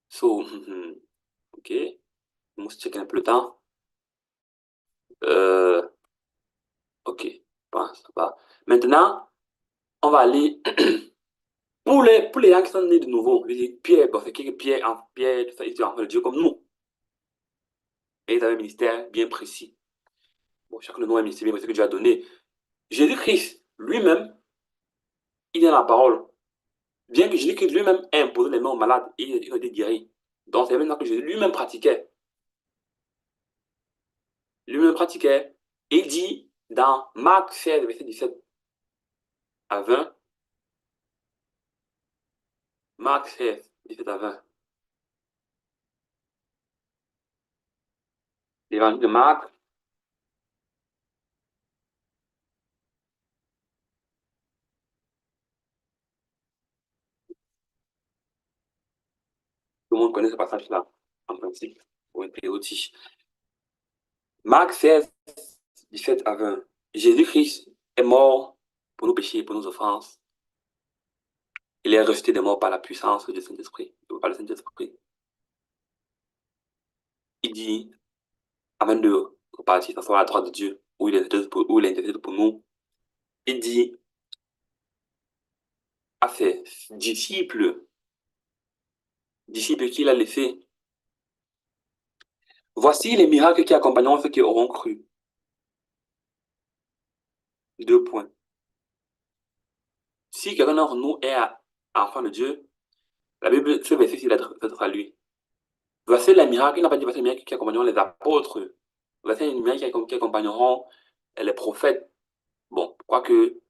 so, ok, on va checker un peu le temps. Euh, ok, bon, ça va. Maintenant, on va aller pour les gens qui sont nés de nouveau. Je veux dire, Pierre, bon, c'est que Pierre, tout ça, ils étaient enfants de Dieu comme nous. Et ils avaient un ministère bien précis. Bon, chacun de nous a un ministère bien précis que Dieu a donné. Jésus-Christ lui-même, il est dans la parole. Bien que Jésus-Christ lui-même ait imposé les mains aux malades et ils ont été guéris. Donc, c'est maintenant que Jésus lui-même pratiquait. Lui-même pratiquait. Et il dit dans Marc 16, verset 17 à 20, Marc 16, 17 à 20, l'évangile de Marc, tout le monde connaît ce passage-là, en principe, pour une périodie. Marc 16, 17 à 20. Jésus-Christ est mort pour nos péchés, pour nos offenses. Il est ressuscité des morts par la puissance du Saint-Esprit, par le Saint-Esprit. Il dit, avant de repartir, s'asseoir à la droite de Dieu, où il intercède pour nous, il dit à ses disciples qu'il a laissés, voici les miracles qui accompagneront ceux qui auront cru. 2 points. Si quelqu'un d'entre nous est enfant de Dieu, la Bible, ce verset, il adresse à lui. Voici les miracles, il n'a pas dit voici les miracles qui accompagneront les apôtres. Voici les miracles qui accompagneront les prophètes. Bon, quoique,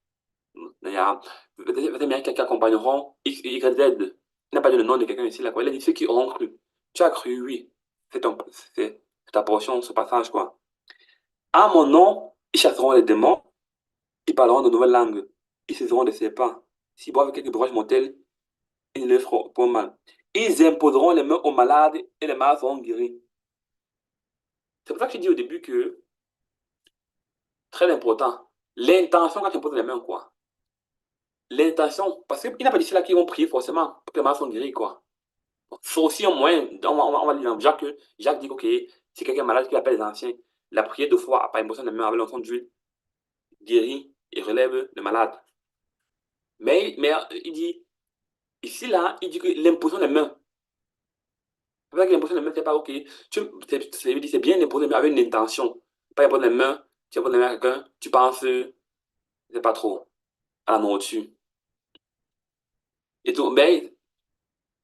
il y a voici les miracles qui accompagneront X, Y, Z. Il n'a pas dit le nom de quelqu'un ici, là, quoi. Il a dit ceux qui auront cru. Tu as cru, oui. C'est ton- c'est ta portion, ce passage, quoi. À mon nom, ils chasseront les démons, ils parleront de nouvelles langues, ils saisiront des serpents. S'ils boivent quelques breuvages mortels, ils ne leur feront point mal. Ils imposeront les mains aux malades et les malades seront guéris. C'est pour ça que je dis au début que, très important, l'intention quand tu imposes les mains, quoi. L'intention, parce qu'il n'a pas dit ceux-là qui vont prier forcément pour que les malades soient guéris, quoi. C'est aussi un moyen, on va lire dans Jacques, Jacques dit que ok, si quelqu'un est malade, qu'il appelle les anciens. La prière de foi par imposition des mains avec l'enfant d'huile guérit et relève le malade. Mais il dit, ici, là, il dit que l'imposition des mains, c'est vrai que l'imposition des mains, c'est pas ok. Il dit, c'est bien d'imposer les mains avec une intention. Pas imposer les mains, tu imposes les mains à quelqu'un, tu penses, c'est pas trop, à la nourriture. Et tout, mais,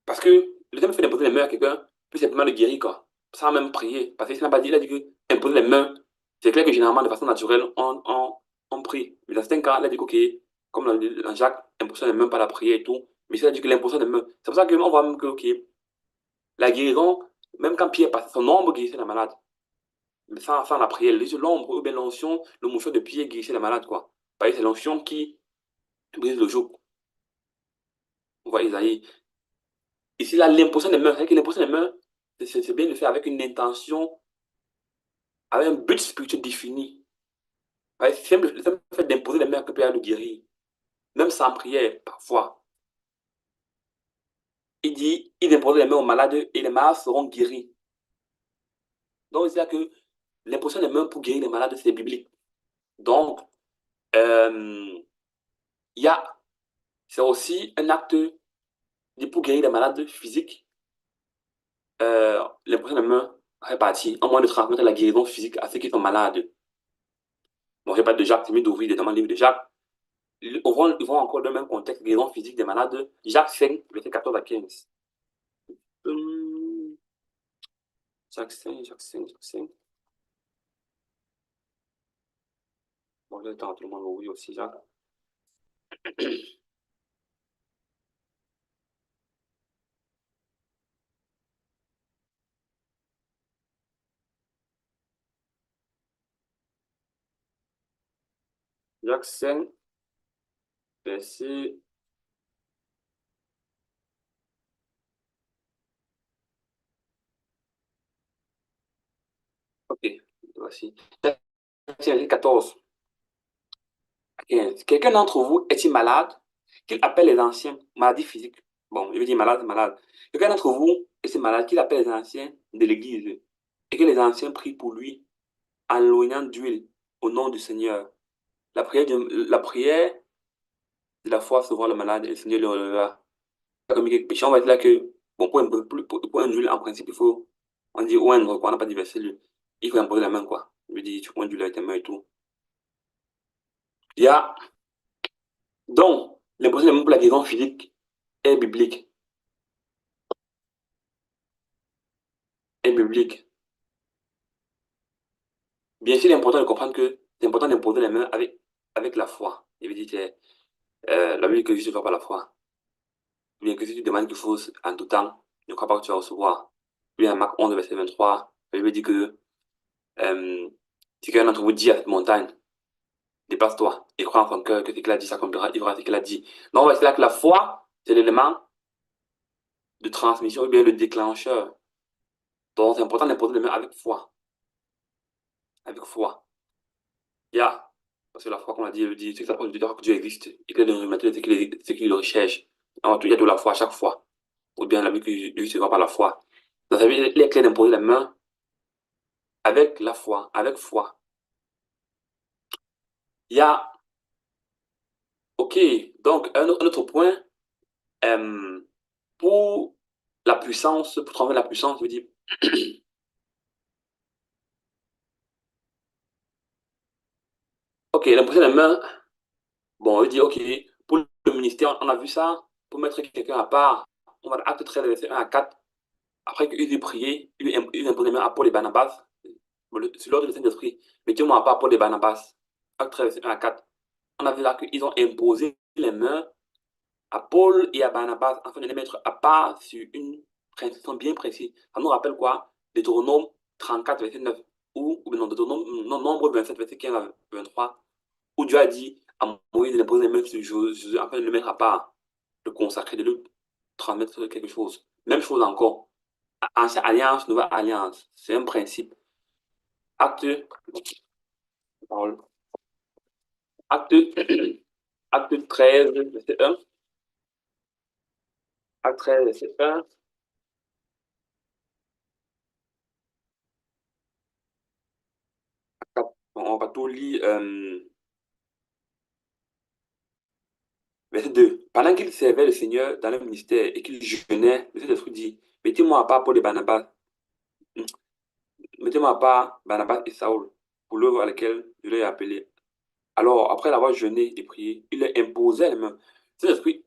parce que le temps fait d'imposer les mains à quelqu'un, plus simplement de guérir, quoi. Sans même prier. Parce qu'il n'a pas dit, il a dit que imposer les mains, c'est clair que généralement, de façon naturelle, on prie. Mais dans certains cas, il a dit que, ok, comme dans Jacques, imposition des mains par la prière et tout. Mais il a dit que l'imposition des mains. C'est pour ça qu'on voit même que, ok, la guérison, même quand Pierre passe, son ombre guérissait la malade. Mais sans la prière, l'ombre ou bien l'onction, le mouchoir de Pierre guérissait la malade, quoi. Parce que c'est l'onction qui brise le joug. On voit Isaïe. Ici, là, l'imposition des mains, c'est que l'imposition des mains, c'est bien de faire avec une intention, avec un but spirituel défini. Ouais, c'est simple, le simple fait d'imposer les mains que Pierre le guérir, même sans prière, parfois. Il dit, il impose les mains aux malades et les malades seront guéris. Donc, c'est là que l'imposition des mains pour guérir les malades, c'est biblique. Donc, euh, il y a, c'est aussi un acte pour guérir les malades physiques. L'imposition des mains répartie, en moins de transmettre la guérison physique à ceux qui sont malades. Bon, je parle de Jacques, c'est mieux d'ouvrir dans le livre de Jacques. Ils vont encore dans le même contexte, guérison physique des malades. Jacques 5, verset 14 à 15. Hum, Jacques 5, Jacques 5, Jacques 5. Bon, j'ai le temps, tout le monde ouvrir aussi, Jacques. Jacques 5, verset. Ok, voici. Jacques 5, verset 14 à 15. Quelqu'un d'entre vous est-il malade? Qu'il appelle les anciens, maladie physique. Bon, je veux dire malade, malade. Quelqu'un d'entre vous est-il malade? Qu'il appelle les anciens de l'église et que les anciens prient pour lui en l'oignant d'huile au nom du Seigneur. La prière de la foi sauvera le malade et le Seigneur le relèvera. Comme quelques péchés, on va être là que, bon, pour un nul, en principe, il faut, on dit oindre, quoi, on n'a pas dit verser lui. Il faut imposer la main, quoi. Je veux dire, tu prends du lait avec tes mains et tout. Il y a, donc, l'imposition de la main pour la guérison physique est biblique. Est biblique. Bien sûr, il est important de comprendre que c'est important d'imposer les mains avec la foi. Il veut dire, la Bible dit que Jésus ne va pas la foi. Bien que si tu demandes quelque chose en tout temps, ne crois pas que tu vas recevoir. Bien, Marc 11, verset 23, la Bible dit que si quelqu'un d'entre vous dit à cette montagne, déplace-toi et crois en ton cœur que ce qu'il a dit s'accomplira, il fera ce qu'il a dit. Donc, c'est là que la foi, c'est l'élément de transmission ou bien le déclencheur. Donc, c'est important d'imposer les mains avec foi. Avec foi. Il y a, parce que la foi, comme on l'a dit, elle dit, c'est que ça prend du temps que Dieu existe et que de remettre ce qu'il recherche. Donc, il y a de la foi à chaque fois. Ou bien la vie que Dieu se voit par la foi. Donc, ça veut dire, il est clair d'imposer les mains avec la foi, avec foi. Il y a, ok, donc, un autre point, euh, pour la puissance, pour trouver la puissance, je veux dire, ok, l'imposition des mains, bon, il dit, ok, pour le ministère, on a vu ça, pour mettre quelqu'un à part, on va acte 13, verset 1 à 4, après qu'il ait prié, il impose les mains à Paul et Barnabas, bon, c'est l'ordre du Saint-Esprit, mettez-moi à part Paul et Barnabas, acte 13, verset 1 à 4, on a vu là qu'ils ont imposé les mains à Paul et à Barnabas afin de les mettre à part sur une principes sont bien précis. Ça nous rappelle quoi? Deutéronome 34, verset 9, ou non, Deutéronome, non, Nombre 27, verset 15 à 23, où Dieu a dit à Moïse d'imposer les mains sur Josué afin de le mettre à part, de le consacrer, de lui transmettre quelque chose. Même chose encore. Ancienne alliance, nouvelle alliance. C'est un principe. Acte, parole. Acte, acte 13, verset 1. Acte 13, verset 1. On va tout lire. Verset 2. Pendant qu'il servait le Seigneur dans le ministère et qu'il jeûnait, le Saint-Esprit dit, mettez-moi à part Paul et Barnabas. Mettez-moi à part Barnabas et Saoul pour l'œuvre à laquelle je l'ai appelé. Alors, après l'avoir jeûné et prié, il leur imposait les mains. Saint-Esprit,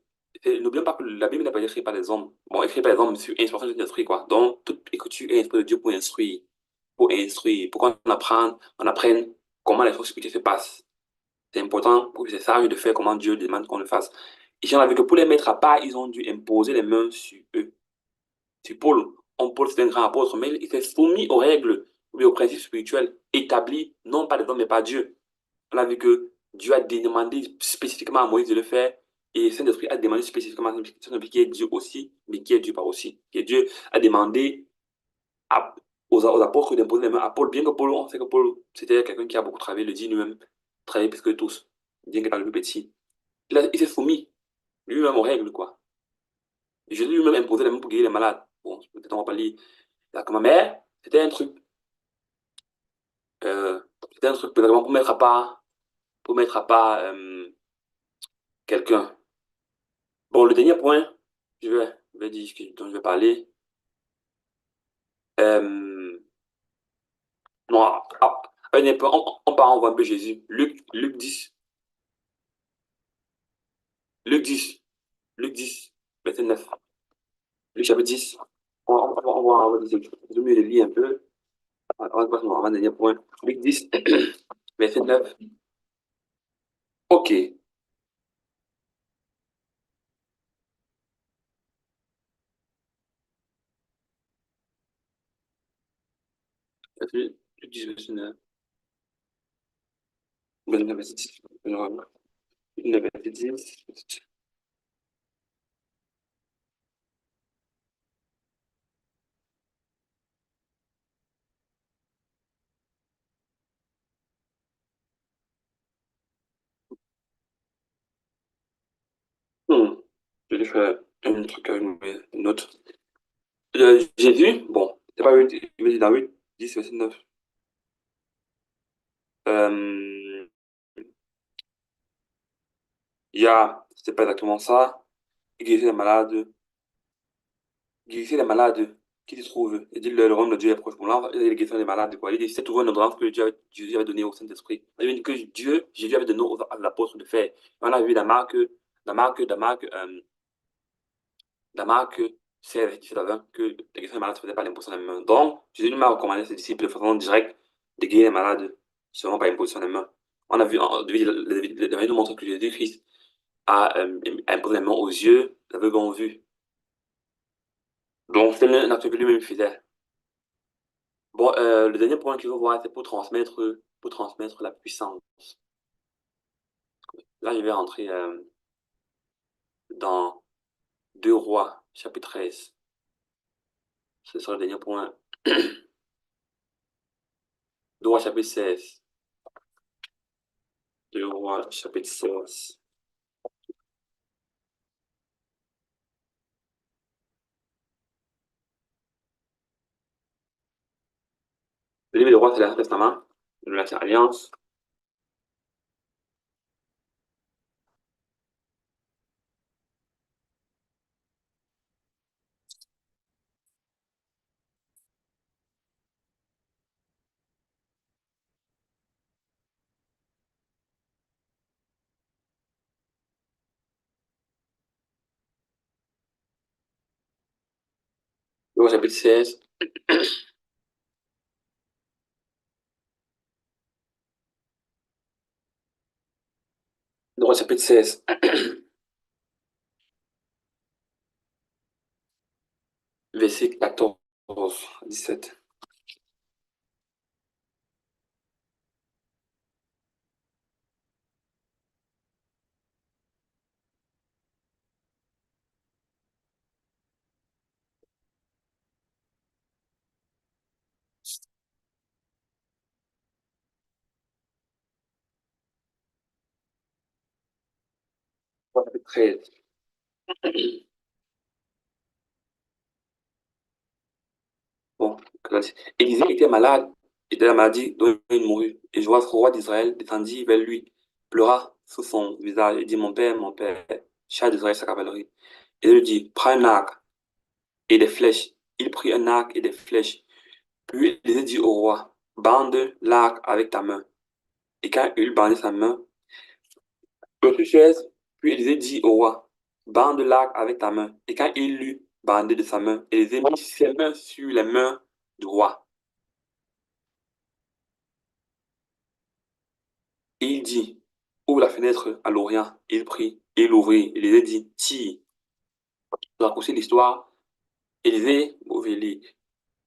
n'oublions pas que la Bible n'est pas écrite par les hommes. Bon, écrite par les hommes sur inspiration du Saint-Esprit, quoi. Donc, toute écriture est inspirée de Dieu pour instruire, pour on apprenne comment les choses spirituelles se passent. C'est important pour que c'est sage de faire comment Dieu demande qu'on le fasse. Ici, on a vu que pour les mettre à part, ils ont dû imposer les mains sur eux. Sur Paul, Paul c'est un grand apôtre, mais il s'est soumis aux règles ou aux principes spirituels établis, non pas des hommes, mais par Dieu. On a vu que Dieu a demandé spécifiquement à Moïse de le faire, et Saint-Esprit a demandé spécifiquement à Saint-Esprit qui est Dieu aussi, mais qui est Dieu pas aussi. Qui est Dieu a demandé à- aux apôtres d'imposer les mains à Paul, bien que Paul, on sait que Paul, c'était quelqu'un qui a beaucoup travaillé, le dit lui-même, travaillé plus que tous, bien qu'étant le plus petit. Il s'est soumis lui-même aux règles, quoi. Jésus lui-même imposait les mains pour guérir les malades. Bon, peut-être on va pas lire exactement, mais euh, c'était un truc vraiment pour mettre à part quelqu'un. Bon, le dernier point, je vais dire dont je vais parler. Euh, non, on voit un peu Jésus. Luc 10, Luc 10, Luc 10, verset 9. Luc chapitre 10. On va mieux le lire un peu. On va passer au dernier point. Luc 10, verset 9. Ok. Luc 10, verset 9. Verset 10. Verset 10. Hmm. Je vais faire un truc avec mes notes. Jésus, bon, c'est pas 8, il me dit dans 8, 10, verset 9. Euh, c'est pas exactement ça. Guérissez les malades, guérissez les malades qui se trouvent. Il dit le royaume de Dieu est proche. Bon, là, il y a les guérisons des malades, quoi. Il dit c'est toujours une ordonnance que Jésus avait donnée au Saint-Esprit. Il dit que Jésus avait donné aux apôtres de faire. On a vu dans Marc 16, 17 à 20, que les guérisons des malades ne se faisaient pas l'imposition des mains. Donc, Jésus lui m'a recommandé à ses disciples de façon directe de guérir les malades seulement par imposition des mains. On a vu, devait nous montrer que Jésus-Christ a imposé les mains aux yeux, aveugles ont vu. Donc, c'est un acte que lui-même faisait. Bon, le dernier point qu'il faut voir, c'est pour transmettre la puissance. Là, je vais rentrer dans 2 Rois, chapitre 13. Ce sera le dernier point. 2 Rois, chapitre 16. 2 Rois, chapitre 16. Le livre des Rois, c'est l'Ancien Testament, de l'Ancienne Alliance. Le Rois, chapitre 16. Le Rois, chapitre 16. Verset verset 14 à 17. Verset 13. Bon, Élisée était malade, il était la maladie dont il mourut. Et Joas, roi d'Israël, descendit vers lui, pleura sous son visage et dit, mon père, chat d'Israël, sa cavalerie. Et il lui dit, prends un arc et des flèches. Il prit un arc et des flèches. Puis Élisée dit au roi, bande l'arc avec ta main. Et quand il bandit sa main, l'autre chaise, puis Élisée dit au roi, bande l'arc avec ta main. Et quand il l'eut bandé de sa main, Élisée mit ses mains sur les mains du roi. Et il dit, ouvre la fenêtre à l'Orient. Il prit, et il ouvrit. Élisée dit, tire. Pour raccourcir l'histoire, Élisée,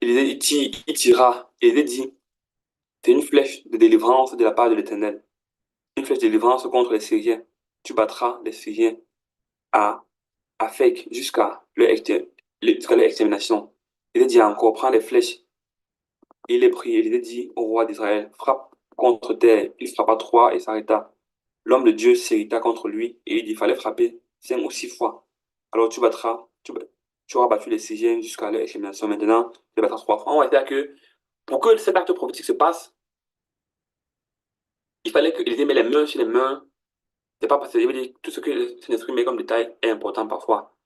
Élisée il tira. Élisée dit, c'est une flèche de délivrance de la part de l'Éternel. Une flèche de délivrance contre les Syriens. Tu battras les Syriens à Afek jusqu'à leur extermination. Élisée dit encore, prends les flèches. Il les prit. Élisée dit au roi d'Israël, frappe contre terre. Il frappa trois et s'arrêta. L'homme de Dieu s'irrita contre lui et il dit, il fallait frapper 5 ou 6 fois. Alors tu auras battu les Syriens jusqu'à leur extermination. Maintenant, tu les battras 3 fois. On va dire que pour que cet acte prophétique se passe, il fallait qu'ils met les mains sur les mains. C'est pas parce que je veux dire, tout ce que Saint-Esprit met comme détail est important parfois.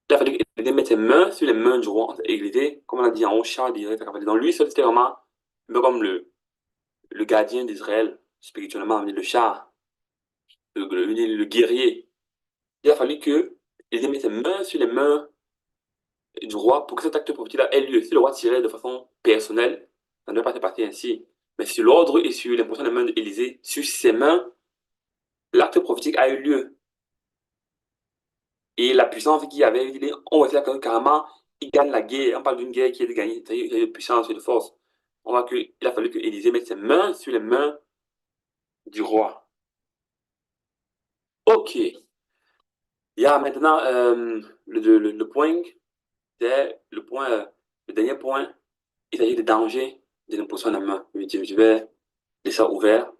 Il a fallu qu'il mette ses mains sur les mains du roi et l'idée, comme on a dit en haut, char direct. Donc lui, seul, c'était vraiment un peu comme le gardien d'Israël, spirituellement, le char, le guerrier. Il a fallu que il mette ses mains sur les mains du roi pour que cet acte prophétique-là ait lieu. Si le roi tirait de façon personnelle, ça ne devait pas se passer ainsi. Mais sur l'ordre et sur l'imposition des mains d'Élysée, sur ses mains, l'acte prophétique a eu lieu. Et la puissance qu'il y avait, on voit que carrément, il gagne la guerre. On parle d'une guerre qui est gagnée, c'est-à-dire qu'il y a de puissance et de force. On voit qu'il a fallu que Élysée mette ses mains sur les mains du roi. OK. Il y a maintenant le point, c'est le dernier point, il s'agit des dangers de l'imposition de la main. Je vais laisser ça ouvert,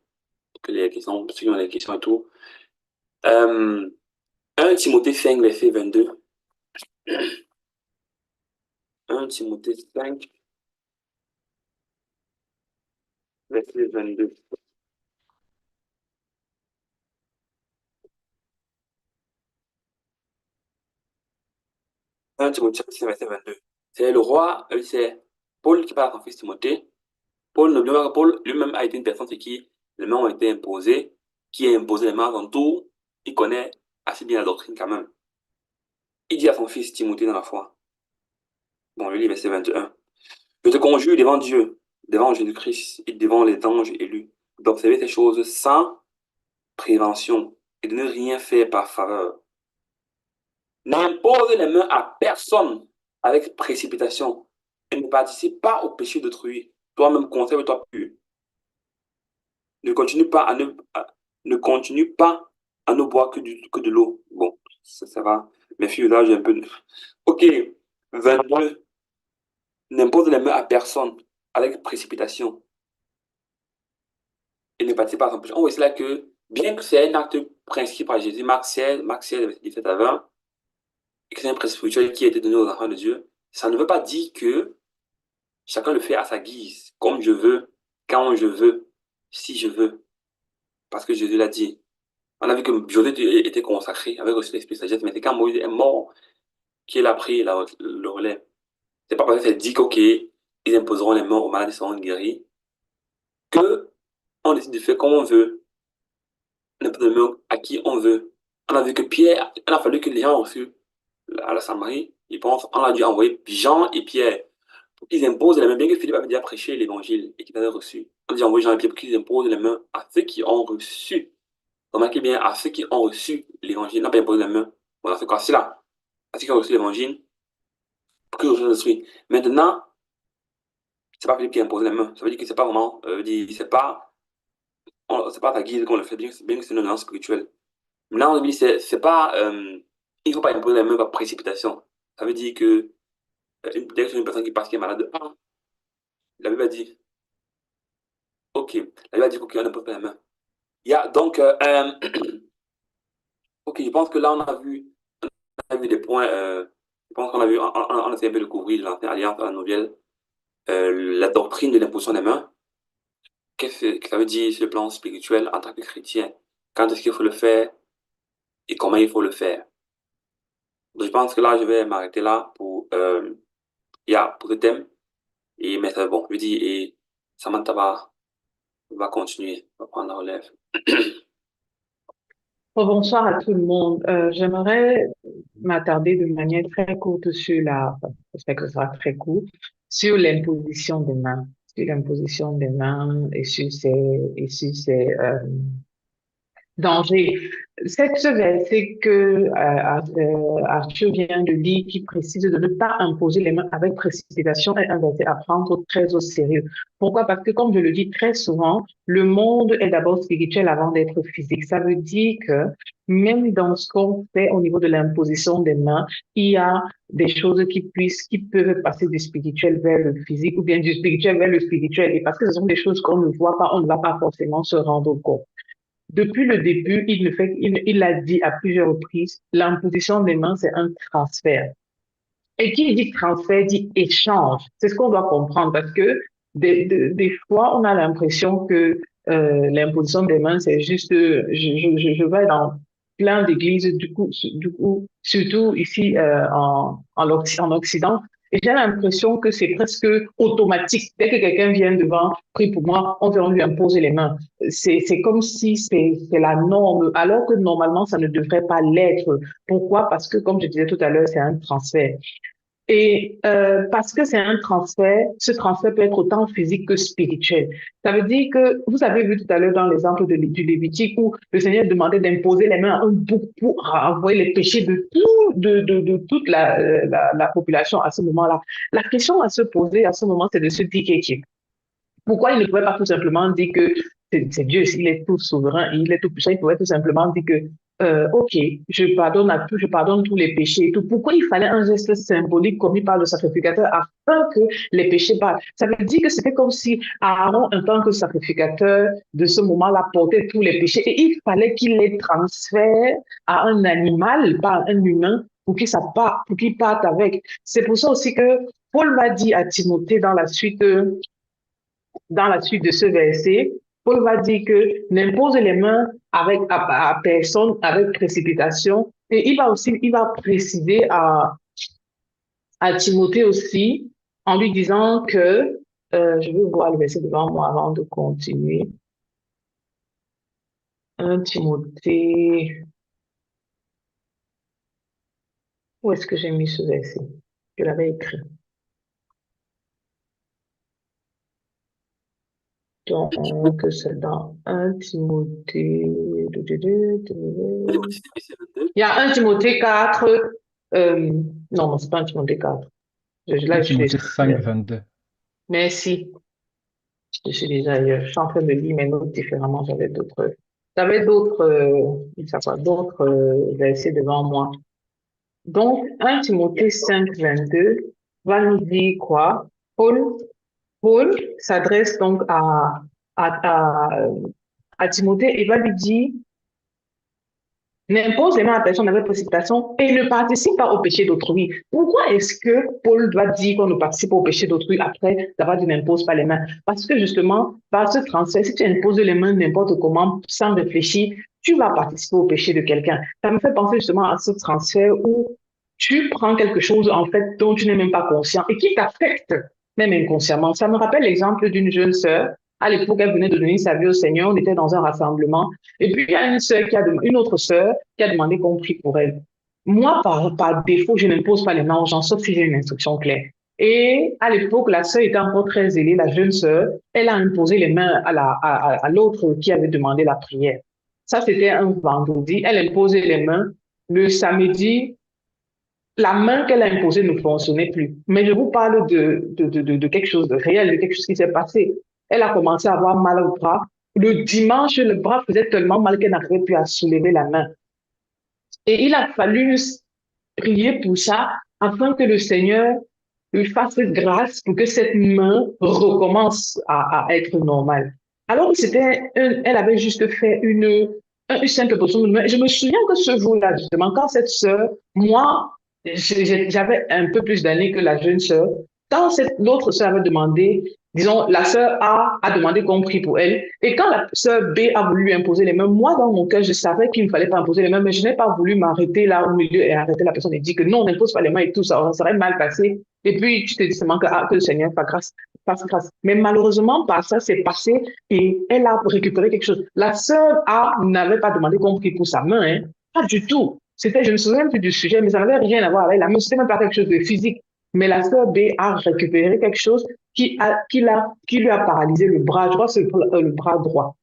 que les questions, ceux qui ont des questions et tout. 1 Timothée 5, verset 22. 1 Timothée 5, verset 22. 1 Timothée 5, verset 22. C'est le roi, c'est Paul qui parle à son fils Timothée. Paul, n'oublie pas que Paul lui-même a été une personne sur qui les mains ont été imposées, qui a imposé les mains avant tout. Il connaît assez bien la doctrine quand même. Il dit à son fils Timothée dans la foi. Bon, je lis verset 21. Je te conjure devant Dieu, devant Jésus-Christ et devant les anges élus, d'observer ces choses sans prévention et de ne rien faire par faveur. N'impose les mains à personne avec précipitation et ne participe pas au péché d'autrui. Toi-même, conserve-toi pur. Ne continue pas ne continue pas à ne boire que de l'eau. Bon, ça va. Mes filles, là, j'ai un peu. OK. 22. N'impose les mains à personne avec précipitation et ne participe pas à son péché. On voit ici là que, bien que c'est un acte prescrit par Jésus, Marc 16, verset 17 à 20, et que c'est un principe spirituel qui a été donné aux enfants de Dieu, ça ne veut pas dire que chacun le fait à sa guise, comme je veux, quand je veux, si je veux, parce que Jésus l'a dit. On a vu que Josué était consacré avec aussi l'Esprit de sagesse, mais c'est quand Moïse est mort qu'il a pris le relais. C'est pas parce que c'est dit qu'ok, ils imposeront les mains aux malades, ils seront guéris, que on décide de faire comme on veut, n'importe les mains à qui on veut. On a vu que Pierre, il a fallu que les gens ont reçu à la Samarie, ils pensent, on a dû envoyer Jean et Pierre pour qu'ils imposent les mains, bien que Philippe avait déjà prêché l'évangile et qu'il avait reçu. On a dû envoyer Jean et Pierre pour qu'ils imposent les mains à ceux qui ont reçu. Remarquez bien, à ceux qui ont reçu l'évangile, n'a pas imposé les mains. Bon, dans ce cas-ci-là, à ceux qui ont reçu l'évangile, pour que je le suis. Maintenant, c'est pas Philippe qui a imposé les mains. Ça veut dire que c'est pas vraiment, c'est pas ta guise qu'on le fait, bien que c'est une alliance spirituelle. Maintenant, on dit, c'est pas, il faut pas imposer les mains par précipitation. Ça veut dire que, dès que c'est une personne qui passe qui est malade, la Bible a dit, ok, la Bible a dit qu'on ne pose pas les mains. Il y a donc, ok, je pense que là, on a vu des points, je pense qu'on a vu, on a essayé un peu de couvrir l'ancienne alliance à la nouvelle, la doctrine de l'imposition des mains. Que ça veut dire sur le plan spirituel en tant que chrétien? Quand est-ce qu'il faut le faire et comment il faut le faire? Donc, je pense que là, je vais m'arrêter là pour ce thème. Mais c'est bon, je dis, et Samantha va continuer, va prendre la relève. Bonsoir à tout le monde. J'aimerais m'attarder de manière très courte j'espère que ce sera très court, sur l'imposition des mains, sur l'imposition des mains et sur ces danger. Ce verset que Arthur vient de lire, qui précise de ne pas imposer les mains avec précipitation, est un verset à prendre très au sérieux. Pourquoi? Parce que, comme je le dis très souvent, le monde est d'abord spirituel avant d'être physique. Ça veut dire que même dans ce qu'on fait au niveau de l'imposition des mains, il y a des choses qui peuvent passer du spirituel vers le physique ou bien du spirituel vers le spirituel. Et parce que ce sont des choses qu'on ne voit pas, on ne va pas forcément se rendre compte. Depuis le début, il l'a dit à plusieurs reprises, l'imposition des mains, c'est un transfert. Et qui dit transfert dit échange. C'est ce qu'on doit comprendre parce que des fois, on a l'impression que l'imposition des mains, c'est juste, je vais dans plein d'églises, du coup, surtout ici en Occident, et j'ai l'impression que c'est presque automatique. Dès que quelqu'un vient devant, prie pour moi, on lui impose les mains. C'est comme si c'est la norme, alors que normalement, ça ne devrait pas l'être. Pourquoi? Parce que, comme je disais tout à l'heure, c'est un transfert. Et parce que c'est un transfert, ce transfert peut être autant physique que spirituel. Ça veut dire que, vous avez vu tout à l'heure dans l'exemple du Lévitique où le Seigneur demandait d'imposer les mains à un bouc pour envoyer les péchés de toute la population à ce moment-là. La question à se poser à ce moment, c'est de se dire pourquoi il ne pouvait pas tout simplement dire que c'est Dieu, il est tout souverain, il est tout puissant, il pouvait tout simplement dire que, OK, je pardonne tous les péchés et tout. Pourquoi il fallait un geste symbolique commis par le sacrificateur afin que les péchés partent? Ça veut dire que c'était comme si Aaron, en tant que sacrificateur, de ce moment-là, portait tous les péchés et il fallait qu'il les transfère à un animal, pas à un humain, pour qu'il parte avec. C'est pour ça aussi que Paul va dire à Timothée dans la suite de ce verset, Paul va dire que n'impose les mains à personne avec précipitation. Et il va préciser à Timothée aussi en lui disant que, je vais voir le verset devant moi avant de continuer. 1 Timothée, où est-ce que j'ai mis ce verset? Je l'avais écrit. Donc, c'est dans 1 Timothée. Il y a 1 Timothée 4. Non, c'est pas 1 Timothée 4. Là, 1 je suis. Timothée 5, 22. Merci. Je suis déjà ailleurs. Je suis en train de lire mes notes différemment. D'autres versets devant moi. Donc, 1 Timothée 5, 22 va nous dire quoi? Paul s'adresse donc à, à, à Timothée et va lui dire n'impose les mains à personne avec précipitation et ne participe pas au péché d'autrui. Pourquoi est-ce que Paul doit dire qu'on ne participe pas au péché d'autrui après d'avoir dit n'impose pas les mains? Parce que justement, par ce transfert, si tu imposes les mains n'importe comment, sans réfléchir, tu vas participer au péché de quelqu'un. Ça me fait penser justement à ce transfert où tu prends quelque chose en fait dont tu n'es même pas conscient et qui t'affecte même inconsciemment. Ça me rappelle l'exemple d'une jeune sœur. À l'époque, elle venait de donner sa vie au Seigneur. On était dans un rassemblement. Et puis, il y a une autre sœur qui a demandé qu'on prie pour elle. Moi, par défaut, je n'impose pas les mains aux gens, sauf si j'ai une instruction claire. Et à l'époque, la sœur était encore très zélée, la jeune sœur. Elle a imposé les mains à l'autre qui avait demandé la prière. Ça, c'était un vendredi. Elle imposait les mains. Le samedi, la main qu'elle a imposée ne fonctionnait plus. Mais je vous parle de quelque chose de réel, de quelque chose qui s'est passé. Elle a commencé à avoir mal au bras. Le dimanche, le bras faisait tellement mal qu'elle n'arrivait plus à soulever la main. Et il a fallu prier pour ça afin que le Seigneur lui fasse grâce pour que cette main recommence à être normale. Alors que elle avait juste fait une simple position de main. Je me souviens que ce jour-là, justement, quand cette sœur, moi, j'avais un peu plus d'années que la jeune sœur, quand l'autre sœur avait demandé, disons, la sœur A demandé qu'on prie pour elle, et quand la sœur B a voulu imposer les mains, moi, dans mon cœur, je savais qu'il ne fallait pas imposer les mains, mais je n'ai pas voulu m'arrêter là au milieu et arrêter la personne et dire que non, on n'impose pas les mains et tout, ça serait mal passé. Et puis, tu te dis seulement que le Seigneur fasse grâce. Mais malheureusement, par ça, c'est passé et elle a récupéré quelque chose. La sœur A n'avait pas demandé qu'on prie pour sa main, hein. Pas du tout. Je me souviens plus du sujet, mais ça n'avait rien à voir avec la main. C'était même pas quelque chose de physique. Mais la sœur B a récupéré quelque chose qui lui a paralysé le bras. Je crois que c'est le bras droit.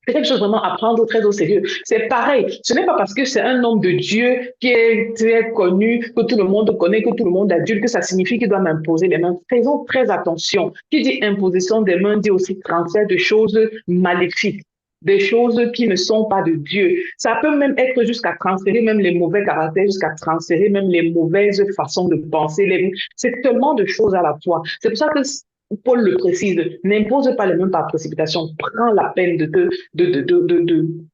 C'est quelque chose vraiment à prendre très au sérieux. C'est pareil. Ce n'est pas parce que c'est un homme de Dieu qui est très connu, que tout le monde connaît, que tout le monde adulte, que ça signifie qu'il doit m'imposer les mains. Faisons très attention. Qui dit imposition des mains dit aussi transfert de choses maléfiques, des choses qui ne sont pas de Dieu. Ça peut même être jusqu'à transférer même les mauvais caractères, jusqu'à transférer même les mauvaises façons de penser. C'est tellement de choses à la fois. C'est pour ça que Paul le précise, n'impose pas les mains par précipitation. Prends la peine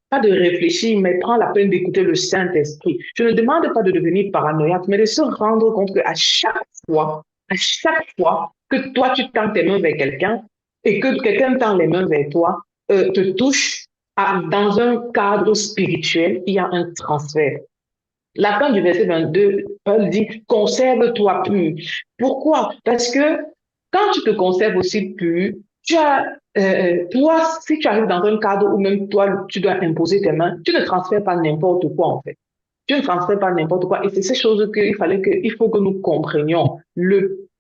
pas de réfléchir, mais prends la peine d'écouter le Saint-Esprit. Je ne demande pas de devenir paranoïaque, mais de se rendre compte qu'à à chaque fois que toi, tu tends tes mains vers quelqu'un et que quelqu'un tend les mains vers toi, te touche dans un cadre spirituel, il y a un transfert. La fin du verset 22, Paul dit, conserve-toi pur. Pourquoi? Parce que quand tu te conserves aussi pur, toi, si tu arrives dans un cadre où même toi, tu dois imposer tes mains, tu ne transfères pas n'importe quoi, en fait. Tu ne transfères pas n'importe quoi. Et c'est ces choses il faut que nous comprenions.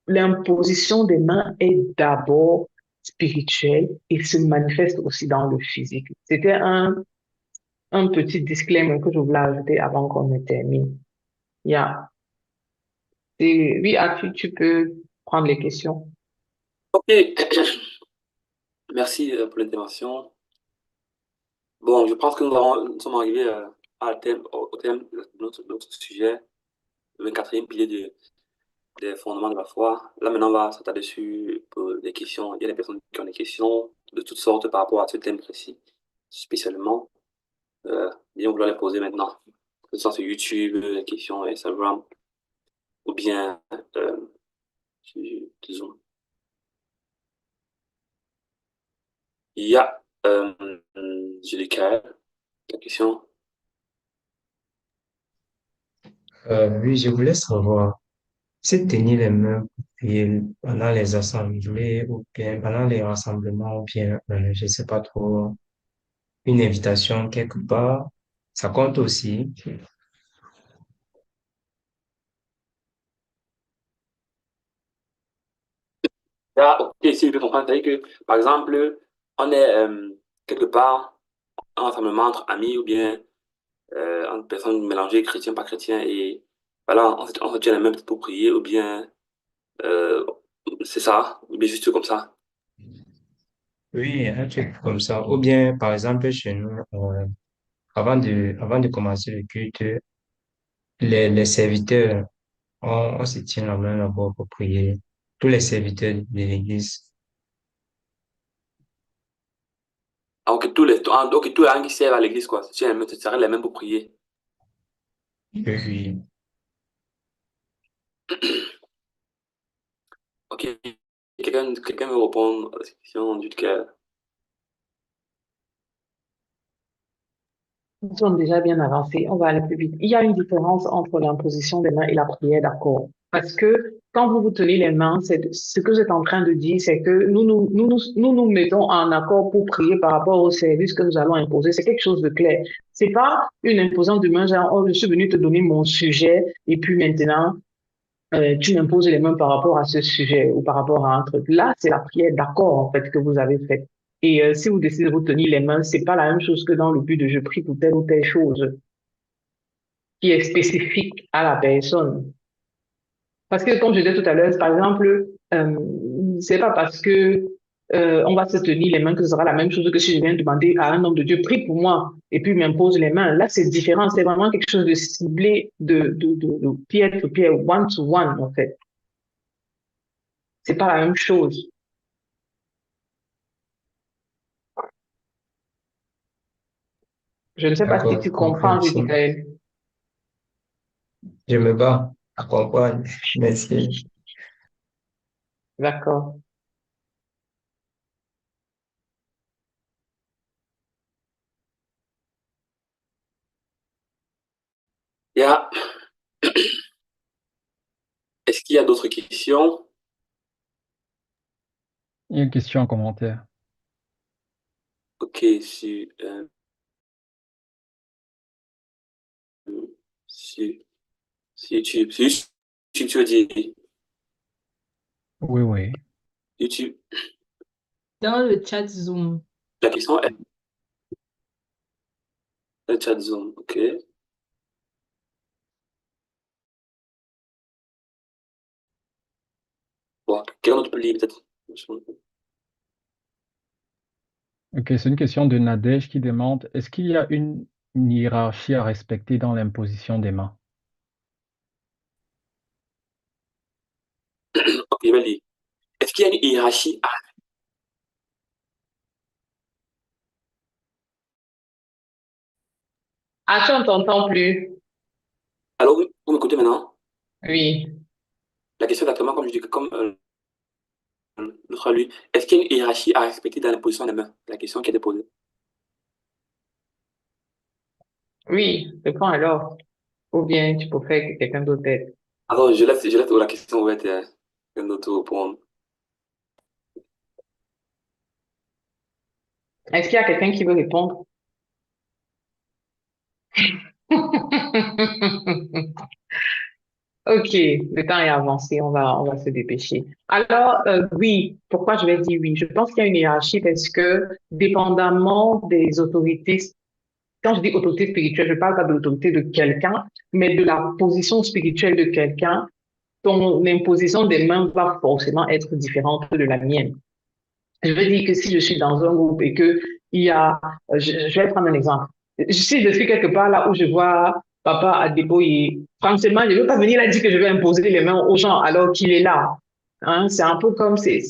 L'imposition des mains est d'abord spirituelle et se manifeste aussi dans le physique. C'était un petit disclaimer que je voulais ajouter avant qu'on ne termine. Yeah. Et oui, tu peux prendre les questions. Ok, merci pour l'intervention. Bon, je pense que nous sommes arrivés au thème de notre sujet, le quatrième pilier des fondements de la foi. Là, maintenant, on va s'attarder sur des questions. Il y a des personnes qui ont des questions de toutes sortes par rapport à ce thème précis, spécialement. Bien vouloir les poser maintenant. Que ce soit sur YouTube, les questions Instagram, ou bien sur Zoom. Il y a Julica, la question. Oui, je voulais savoir, si tenir les mains pour prier pendant les assemblées ou bien pendant les rassemblements ou bien, je ne sais pas trop, une invitation quelque part, ça compte aussi. Ah, ok, si je peux comprendre, c'est-à-dire que, par exemple, on est quelque part, un rassemblement entre amis ou bien entre personnes mélangées, chrétiens, pas chrétiens, et voilà, on se tient la main peut-être pour prier, ou bien euh, c'est ça, ou bien juste comme ça. Oui, un truc comme ça. Ou bien, par exemple, chez nous, avant de commencer le culte, les serviteurs, on se tient la main d'abord pour prier. Tous les serviteurs de l'église. Ah, ok, tous les gens qui servent à l'église, quoi, se tiennent la main, se serrent les mains pour prier. Oui, oui. Ok, quelqu'un veut répondre à cette question du cœur. Nous sommes déjà bien avancés, on va aller plus vite. Il y a une différence entre l'imposition des mains et la prière, d'accord? Parce que quand vous vous tenez les mains, ce que vous êtes en train de dire, c'est que nous mettons en accord pour prier par rapport au service que nous allons imposer. C'est quelque chose de clair. C'est pas une imposante de main, genre, oh, je suis venu te donner mon sujet et puis maintenant, tu m'imposes les mains par rapport à ce sujet ou par rapport à un truc. Là, c'est la prière d'accord, en fait, que vous avez faite. Et si vous décidez de vous tenir les mains, c'est pas la même chose que dans le but de je prie pour telle ou telle chose qui est spécifique à la personne. Parce que, comme je disais tout à l'heure, par exemple, c'est pas parce que on va se tenir les mains que ce sera la même chose que si je viens demander à un homme de Dieu, prie pour moi, et puis il m'impose les mains. Là, c'est différent. C'est vraiment quelque chose de ciblé, de pied to pied, one to one, en fait. C'est pas la même chose. Je ne sais pas si tu D'accord, comprends, je compréhensible. dirais. Je me bats à comprendre. Merci. D'accord. Il y a, est-ce qu'il y a d'autres questions? Il y a une question en commentaire. Ok, sur, sur YouTube. Sur YouTube, tu veux dire Oui, oui. YouTube. Dans le chat Zoom. La question est le chat Zoom. Ok. Bon, quelqu'un d'autre peut lire peut-être. Ok, c'est une question de Nadège qui demande, est-ce qu'il y a une hiérarchie à respecter dans l'imposition des mains? Ok, je vais lire. Est-ce qu'il y a une hiérarchie? Ah, Ah, tu n'entends plus? alors, vous m'écoutez maintenant? Oui. La question est exactement comme je dis, comme l'autre lui. Est-ce qu'il y a une hiérarchie à respecter dans la position des mains? La question qui a été posée. Oui, réponds alors. Ou bien tu préfères que quelqu'un d'autre t'aide. Alors, je laisse la question ouverte à quelqu'un d'autre répondre. Est-ce qu'il y a quelqu'un qui veut répondre? Ok, le temps est avancé, on va se dépêcher. Alors, oui, pourquoi je vais dire oui? Je pense qu'il y a une hiérarchie parce que, dépendamment des autorités, quand je dis autorité spirituelle, je ne parle pas de l'autorité de quelqu'un, mais de la position spirituelle de quelqu'un, ton imposition des mains va forcément être différente de la mienne. Je veux dire que si je suis dans un groupe et que il y a, je vais prendre un exemple. Si je suis quelque part là où je vois papa à débrouiller, franchement, je ne veux pas venir là dire que je vais imposer les mains aux gens alors qu'il est là. Hein, c'est un peu comme, c'est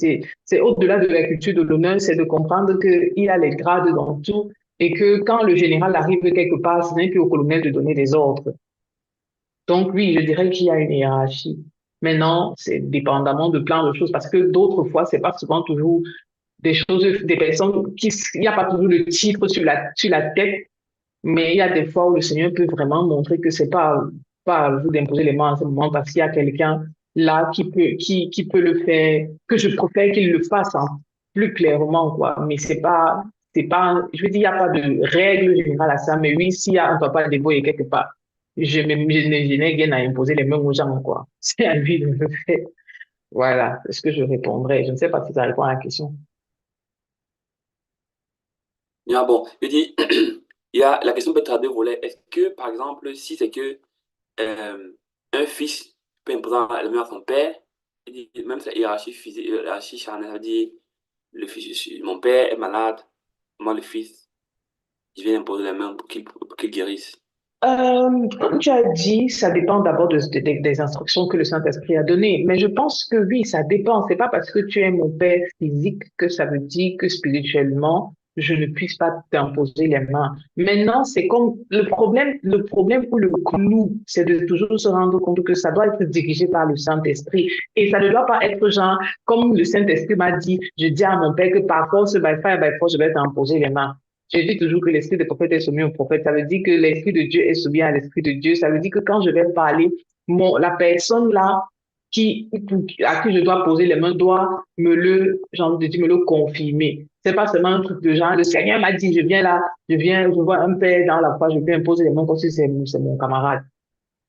au-delà de la culture de l'honneur, c'est de comprendre qu'il a les grades dans tout et que quand le général arrive quelque part, ce n'est plus au colonel de donner des ordres. Donc oui, je dirais qu'il y a une hiérarchie. Maintenant, c'est dépendamment de plein de choses parce que d'autres fois, c'est pas souvent toujours des choses, des personnes il n'y a pas toujours le titre sur la tête, mais il y a des fois où le Seigneur peut vraiment montrer que c'est pas à vous d'imposer les mains en ce moment parce qu'il y a quelqu'un là qui peut le faire, que je préfère qu'il le fasse hein, plus clairement, quoi. Mais c'est pas, je veux dire, il n'y a pas de règle générale à ça, mais oui, s'il y a un papa débrouillé quelque part, je n'ai rien à imposer les mains aux gens, quoi. C'est à lui de le faire. Voilà, c'est ce que je répondrai. Je ne sais pas si ça répond à la question. Ah bon, je dis, il y a, la question peut être à deux volets. Est-ce que, par exemple, si c'est que euh, un fils peut imposer la main à son père, je dis, même sa hiérarchie physique, hiérarchie charnelle, ça veut dire, le fils, mon père est malade, moi le fils, je viens imposer la main pour qu'il guérisse. Comme tu as dit, ça dépend d'abord des instructions que le Saint-Esprit a données. Mais je pense que oui, ça dépend. C'est pas parce que tu es mon père physique que ça veut dire que spirituellement, je ne puisse pas t'imposer les mains. Maintenant, c'est comme le problème ou le clou, c'est de toujours se rendre compte que ça doit être dirigé par le Saint-Esprit. Et ça ne doit pas être genre, comme le Saint-Esprit m'a dit, je dis à mon père que par force, by fire, by force, je vais t'imposer les mains. Je dis toujours que l'esprit des prophètes est soumis au prophète. Ça veut dire que l'esprit de Dieu est soumis à l'esprit de Dieu. Ça veut dire que quand je vais parler, la personne là à qui je dois poser les mains doit j'ai envie de dire, me le confirmer. C'est pas seulement un truc de genre, le Seigneur m'a dit, je viens là, je vois un père dans la foi, je viens imposer les mains comme si c'est mon camarade.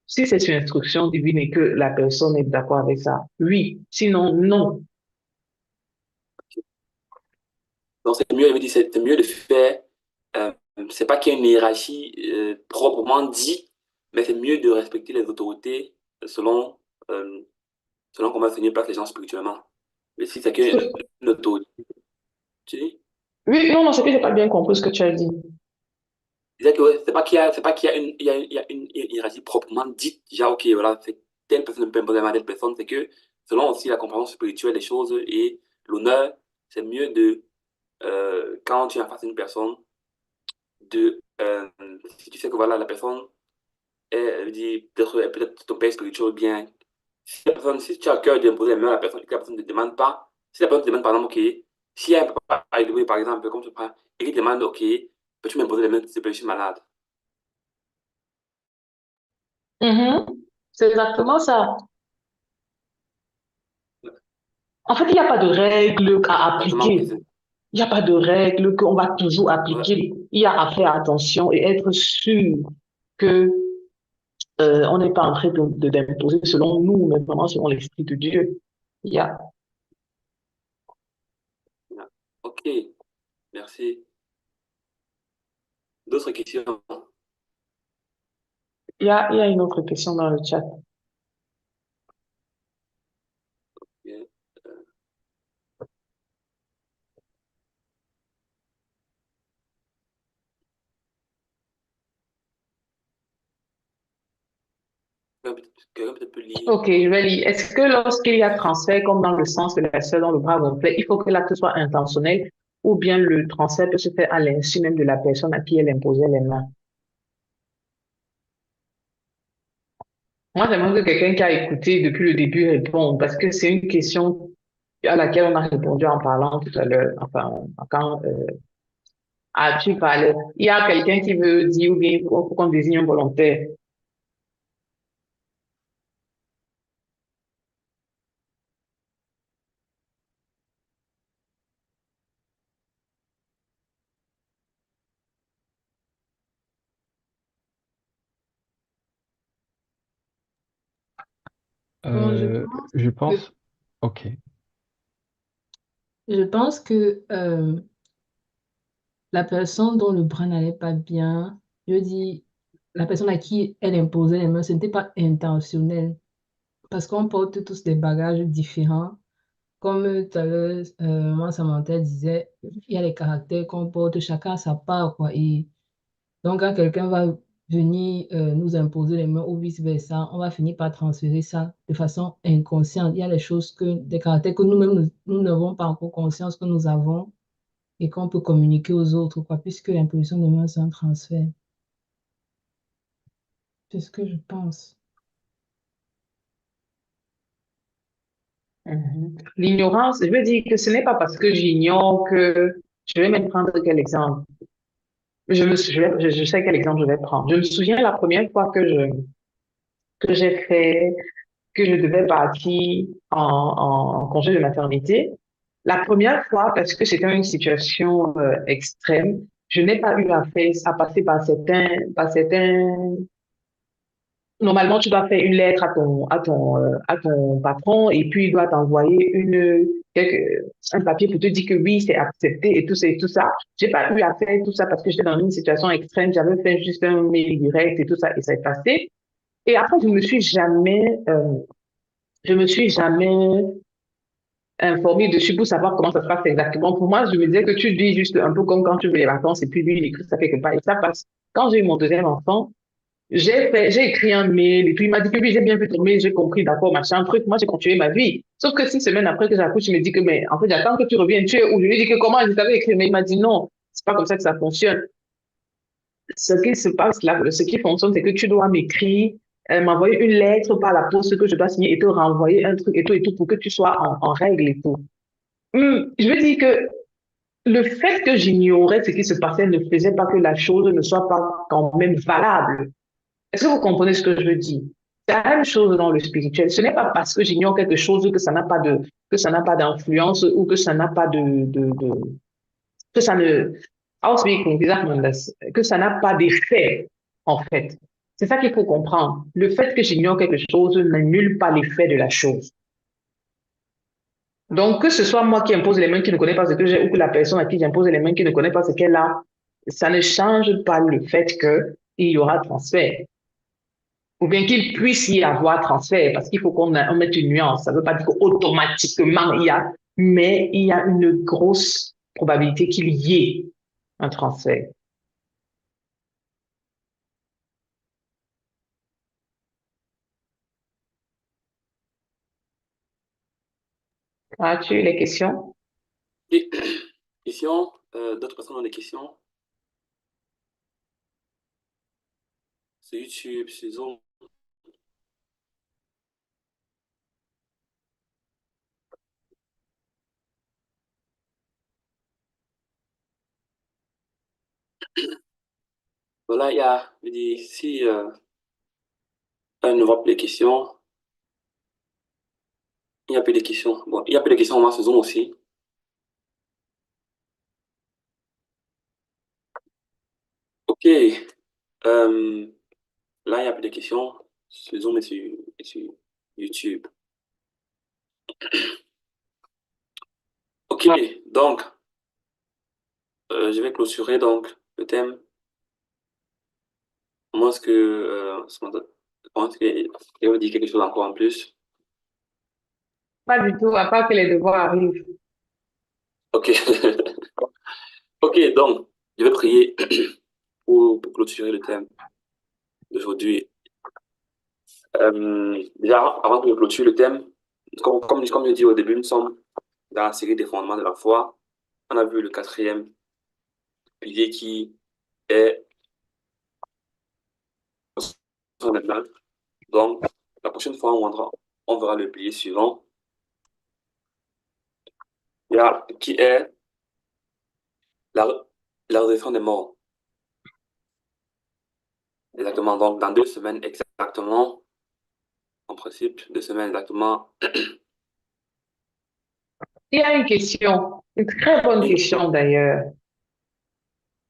Si c'est une instruction divine et que la personne est d'accord avec ça, oui. Sinon, non. Donc c'est mieux, je me dis, c'est mieux de faire, euh, c'est pas qu'il y a une hiérarchie proprement dit, mais c'est mieux de respecter les autorités selon, euh, selon comment le Seigneur place les gens spirituellement. Mais si c'est qu'une autorité, tu dis? Oui, non, non, c'est que j'ai pas bien compris ce que tu as dit. Je disais que ouais, c'est pas qu'il y a il y a une hiérarchie proprement dite, déjà, ok, voilà, c'est telle personne ne peut imposer à telle personne, c'est que selon aussi la compréhension spirituelle des choses et l'honneur, c'est mieux de, quand tu es en face d'une personne, de, si tu sais que voilà, la personne est, dit, peut-être ton père spirituel, ou bien, si la personne, si tu as le cœur d'imposer la main à la personne et que la personne ne te demande pas, si la personne te demande par exemple, ok, si un papa, par exemple, comme tu prends, et qu'il te demande, ok, peux-tu m'imposer les mains, s'il te plaît, je suis malade. Mhm. C'est exactement ça. En fait, il n'y a pas de règles à Exactement, ok, appliquer. Il n'y a pas de règles qu'on va toujours ouais, appliquer. Il y a à faire attention et être sûr que on n'est pas en train d'imposer selon nous, mais vraiment selon l'Esprit de Dieu. Il y a, ouais. Ok, merci. D'autres questions? il y a une autre question dans le chat. Bien. Euh, quelqu'un peut-être peut lire. Ok, je vais lire. Est-ce que lorsqu'il y a transfert, comme dans le sens de la sœur dans le bras gonflé, il faut que l'acte soit intentionnel ou bien le transfert peut se faire à l'insu même de la personne à qui elle imposait les mains? Moi, j'aimerais que quelqu'un qui a écouté depuis le début réponde parce que c'est une question à laquelle on a répondu en parlant tout à l'heure. Enfin, quand tu parlais. Il y a quelqu'un qui veut dire ou bien il faut qu'on désigne un volontaire. Bon, Euh, je que, pense, ok. je pense que la personne dont le bras n'allait pas bien, je dis, la personne à qui elle imposait les mains, ce n'était pas intentionnel. Parce qu'on porte tous des bagages différents. Comme tout à l'heure, moi, Samantha disait, il y a les caractères qu'on porte, chacun à sa part, quoi. Et donc, quand quelqu'un va venir nous imposer les mains ou vice-versa, on va finir par transférer ça de façon inconsciente. Il y a des choses des caractères que nous-mêmes, nous n'avons pas encore conscience que nous avons et qu'on peut communiquer aux autres, quoi, puisque l'imposition de main, c'est un transfert. C'est ce que je pense. Mhm. L'ignorance, je veux dire que ce n'est pas parce que j'ignore que je vais même prendre quel exemple. Je sais quel exemple je vais prendre. Je me souviens la première fois que j'ai fait, que je devais partir en congé de maternité. La première fois, parce que c'était une situation extrême, je n'ai pas eu à passer par certains. Normalement, tu dois faire une lettre à ton patron et puis il doit t'envoyer un papier pour te dire que oui, c'est accepté et tout ça. J'ai pas eu à faire tout ça parce que j'étais dans une situation extrême. J'avais fait juste un mail direct et tout ça et ça est passé. Et après, je me suis jamais informée dessus pour savoir comment ça se passe exactement. Pour moi, je me disais que tu dis juste un peu comme quand tu veux les vacances et puis lui, il écrit ça quelque part et ça passe. Quand j'ai eu mon deuxième enfant, j'ai écrit un mail et puis il m'a dit que oui, j'ai bien vu ton mail, j'ai compris, d'accord, machin, truc. Moi, j'ai continué ma vie. Sauf que 6 semaines après que j'accouche, il me dit que, mais en fait, j'attends que tu reviennes, tu es où? Je lui ai dit que comment je t'avais écrit, mais il m'a dit non, c'est pas comme ça que ça fonctionne. Ce qui se passe là, ce qui fonctionne, c'est que tu dois m'écrire, m'envoyer une lettre par la poste que je dois signer et te renvoyer un truc et tout pour que tu sois en règle et tout. Je veux dire que le fait que j'ignorais ce qui se passait ne faisait pas que la chose ne soit pas quand même valable. Est-ce que vous comprenez ce que je veux dire? C'est la même chose dans le spirituel. Ce n'est pas parce que j'ignore quelque chose que ça n'a pas d'influence ou que ça n'a pas que ça ne, auswirkungen, wie sagt man das? Que ça n'a pas d'effet, en fait. C'est ça qu'il faut comprendre. Le fait que j'ignore quelque chose n'annule pas l'effet de la chose. Donc, que ce soit moi qui impose les mains qui ne connaît pas ce que j'ai ou que la personne à qui j'impose les mains qui ne connaît pas ce qu'elle a, ça ne change pas le fait qu'il y aura transfert. ou bien qu'il puisse y avoir transfert, parce qu'il faut on mette une nuance. Ça ne veut pas dire qu'automatiquement il y a, mais il y a une grosse probabilité qu'il y ait un transfert. As-tu les questions? Et, questions, d'autres personnes ont des questions sur YouTube, sur Zoom. Voilà, je dis, si elle ne voit plus les questions, il n'y a plus de questions. Bon, il n'y a plus de questions, moi, sur Zoom aussi. Ok, là, il n'y a plus de questions sur Zoom et sur YouTube. Ok, donc, je vais clôturer donc le thème. Moi, est-ce que, comment est-ce que, il veut dire quelque chose encore en plus? Pas du tout, à part que les devoirs arrivent. Ok. Ok, donc, je vais prier pour clôturer le thème d'aujourd'hui. Déjà, avant que je clôture le thème, comme je dis au début, nous sommes dans la série des fondements de la foi. On a vu le quatrième pilier qui est maintenant. Donc, la prochaine fois, on verra le pilier suivant, qui est la, la résurrection des morts. Exactement. Donc, dans 2 semaines exactement, en principe, 2 semaines exactement, Il y a une question, une très bonne il y a une question, question d'ailleurs.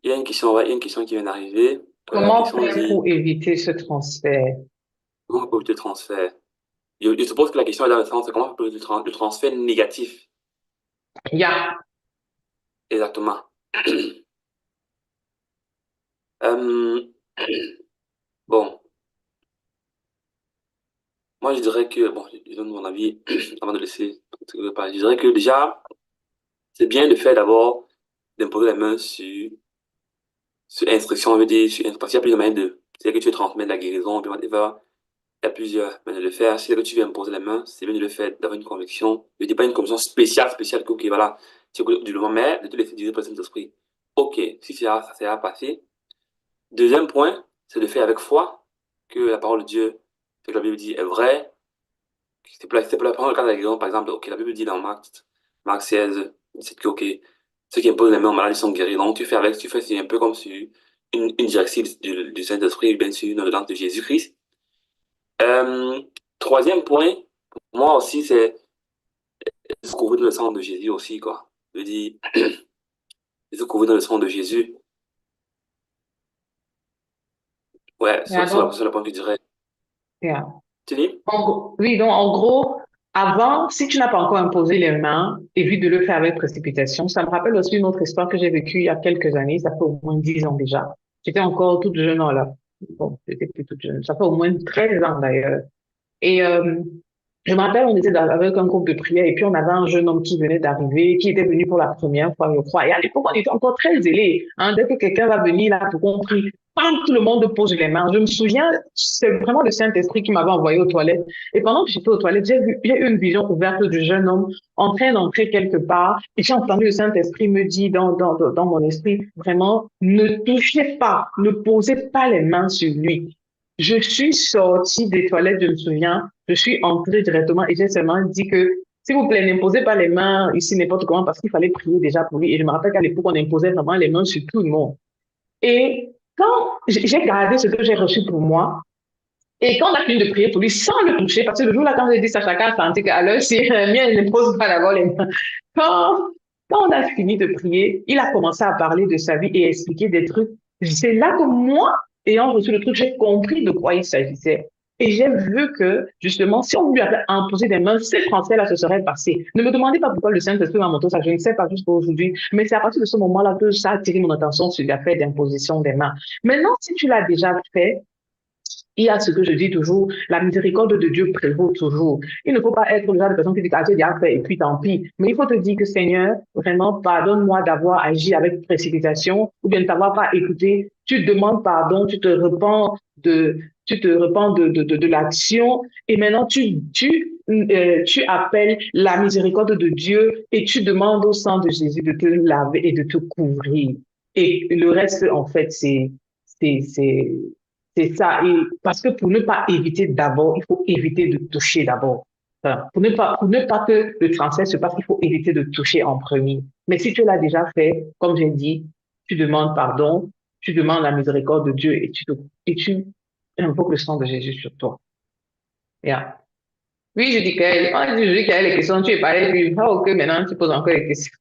il y a une question, ouais, il y a une question qui vient d'arriver. La Comment question faire dit, pour éviter ce transfert? comment on peut éviter le transfert? Je suppose que la question est dans le sens, c'est comment on peut éviter le transfert négatif. Il y a, Exactement. Euh, bon, moi je dirais que, bon, je donne mon avis avant de laisser parler. Je dirais que déjà, c'est bien de faire d'abord, d'imposer les mains sur instruction, on veut dire, parce qu'il y a plusieurs manières de, c'est que tu veux transmettre la guérison, puis whatever, il y a plusieurs manières de le faire. Si c'est que tu veux imposer les mains, c'est bien de le faire d'avoir une conviction. Je ne dis pas une conviction spéciale, que, ok, voilà, tu écoutes du moment, mais de te laisser diriger par le Saint-Esprit. Ok, si ça va passer. Deuxième point, c'est de faire avec foi que la parole de Dieu, ce que la Bible dit est vrai. C'est pour la prendre le cas de la guérison, par exemple, ok, la Bible dit dans Marc 16, c'est que, ok, ceux qui imposent les mains aux malades, ils sont guéris. Donc, tu fais, c'est un peu comme sur une directive du Saint-Esprit, bien sûr, une ordonnance de Jésus-Christ. Euh, Troisième point, pour moi aussi, c'est se couvrir dans le sang de Jésus aussi, quoi. Je dis, se couvrir dans le sang de Jésus. Ouais, il y a sur le point que je dirais. il y a. Tu dis? Oui, donc en gros, avant, si tu n'as pas encore imposé les mains, évite de le faire avec précipitation. Ça me rappelle aussi une autre histoire que j'ai vécue il y a quelques années, ça fait au moins 10 ans déjà. J'étais encore toute jeune là. Bon, j'étais plus toute jeune. Ça fait au moins 13 ans d'ailleurs. Et je me rappelle, on était avec un groupe de prière et puis on avait un jeune homme qui venait d'arriver, qui était venu pour la première fois, je crois. Et à l'époque, on était encore très zélés. Hein, dès que quelqu'un va venir là pour qu'on prie, bam, tout le monde pose les mains. Je me souviens, c'est vraiment le Saint-Esprit qui m'avait envoyé aux toilettes. Et pendant que j'étais aux toilettes, j'ai eu une vision ouverte du jeune homme en train d'entrer quelque part. Et j'ai entendu le Saint-Esprit me dire dans mon esprit, vraiment, ne touchez pas, ne posez pas les mains sur lui. Je suis sortie des toilettes, je me souviens, je suis entrée directement et j'ai seulement dit que, s'il vous plaît, n'imposez pas les mains ici n'importe comment parce qu'il fallait prier déjà pour lui. Et je me rappelle qu'à l'époque, on imposait vraiment les mains sur tout le monde. Et quand j'ai gardé ce que j'ai reçu pour moi, et quand on a fini de prier pour lui sans le toucher, parce que le jour-là, quand j'ai dit ça, chacun a senti qu'à l'heure, si mien, il ne pose pas d'abord les mains. Quand, quand on a fini de prier, il a commencé à parler de sa vie et expliquer des trucs. C'est là que moi, ayant reçu le truc, j'ai compris de quoi il s'agissait. Et j'ai vu que, justement, si on lui avait imposé des mains, ces transferts-là se seraient passés. Ne me demandez pas pourquoi le Saint-Esprit m'a montré ça, je ne sais pas jusqu'à aujourd'hui, mais c'est à partir de ce moment-là que ça a attiré mon attention sur l'affaire d'imposition des mains. Maintenant, si tu l'as déjà fait, il y a ce que je dis toujours, la miséricorde de Dieu prévaut toujours. Il ne faut pas être le genre de personne qui dit, ah, j'ai déjà fait et puis tant pis. Mais il faut te dire que Seigneur, vraiment, pardonne-moi d'avoir agi avec précipitation ou bien de t'avoir pas écouté. Tu demandes pardon, tu te repens de l'action et maintenant tu appelles la miséricorde de Dieu et tu demandes au sang de Jésus de te laver et de te couvrir. Et le reste, en fait, c'est, c'est, c'est ça. Et parce que pour ne pas éviter d'abord, il faut éviter de toucher d'abord. Enfin, pour ne pas que le transfert se passe, il faut éviter de toucher en premier. Mais si tu l'as déjà fait, comme j'ai dit, tu demandes pardon, tu demandes la miséricorde de Dieu et tu invoques le sang de Jésus sur toi. Yeah. Oui, je dis qu'elle, quand je dis qu'elle a les questions, tu es pareil, puis, ah, ok, maintenant tu poses encore les questions.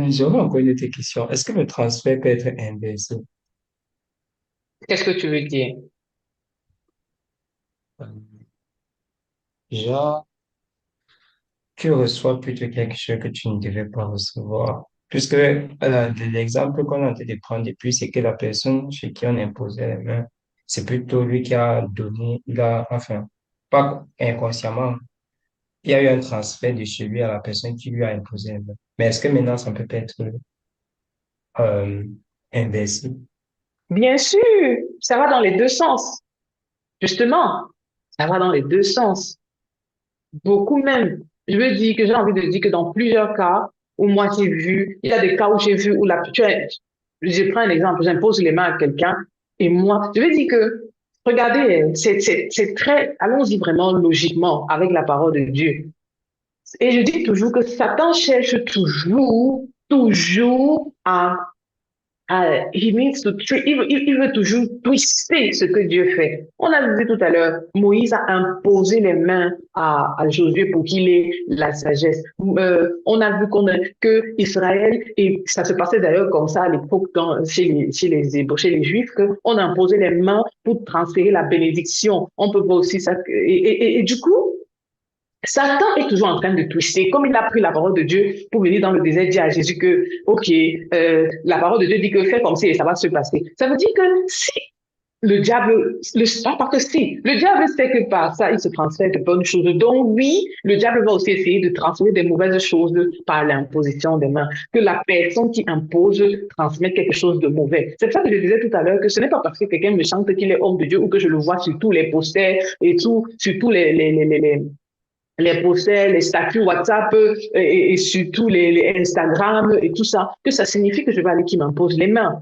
J'aurais encore une autre question. Est-ce que le transfert peut être inversé? Qu'est-ce que tu veux dire? Euh, Genre, tu reçois plutôt quelque chose que tu ne devais pas recevoir. Puisque l'exemple qu'on a en train de prendre depuis, c'est que la personne chez qui on imposait les mains, c'est plutôt lui qui a donné, enfin, pas inconsciemment, il y a eu un transfert de chez lui à la personne qui lui a imposé les mains. Mais est-ce que maintenant ça peut être euh, inversé? Bien sûr, ça va dans les deux sens. Justement, ça va dans les deux sens. Beaucoup même. Je veux dire que j'ai envie de dire que dans plusieurs cas où moi j'ai vu, il y a des cas où j'ai vu où je prends un exemple, j'impose les mains à quelqu'un et moi, je veux dire que, regardez, c'est très, allons-y vraiment logiquement avec la parole de Dieu. Et je dis toujours que Satan cherche toujours he needs to il veut toujours twister ce que Dieu fait. On a vu tout à l'heure, Moïse a imposé les mains à Josué pour qu'il ait la sagesse. On a vu que Israël, et ça se passait d'ailleurs comme ça à l'époque chez les Juifs, qu'on a imposé les mains pour transférer la bénédiction. On peut voir aussi ça. Et du coup, Satan est toujours en train de twister, comme il a pris la parole de Dieu pour venir dans le désert dire à Jésus que, ok, la parole de Dieu dit que fais comme si et ça va se passer. Ça veut dire que si le diable, pas que si, le diable sait que par ça, il se transfère de bonnes choses. Donc oui, le diable va aussi essayer de transférer des mauvaises choses par l'imposition des mains. Que la personne qui impose transmet quelque chose de mauvais. C'est ça que je disais tout à l'heure, que ce n'est pas parce que quelqu'un me chante qu'il est homme de Dieu ou que je le vois sur tous les posters et tout, sur tous les posters, les statuts WhatsApp et surtout les Instagram et tout ça, que ça signifie que je vais aller qui m'impose les mains.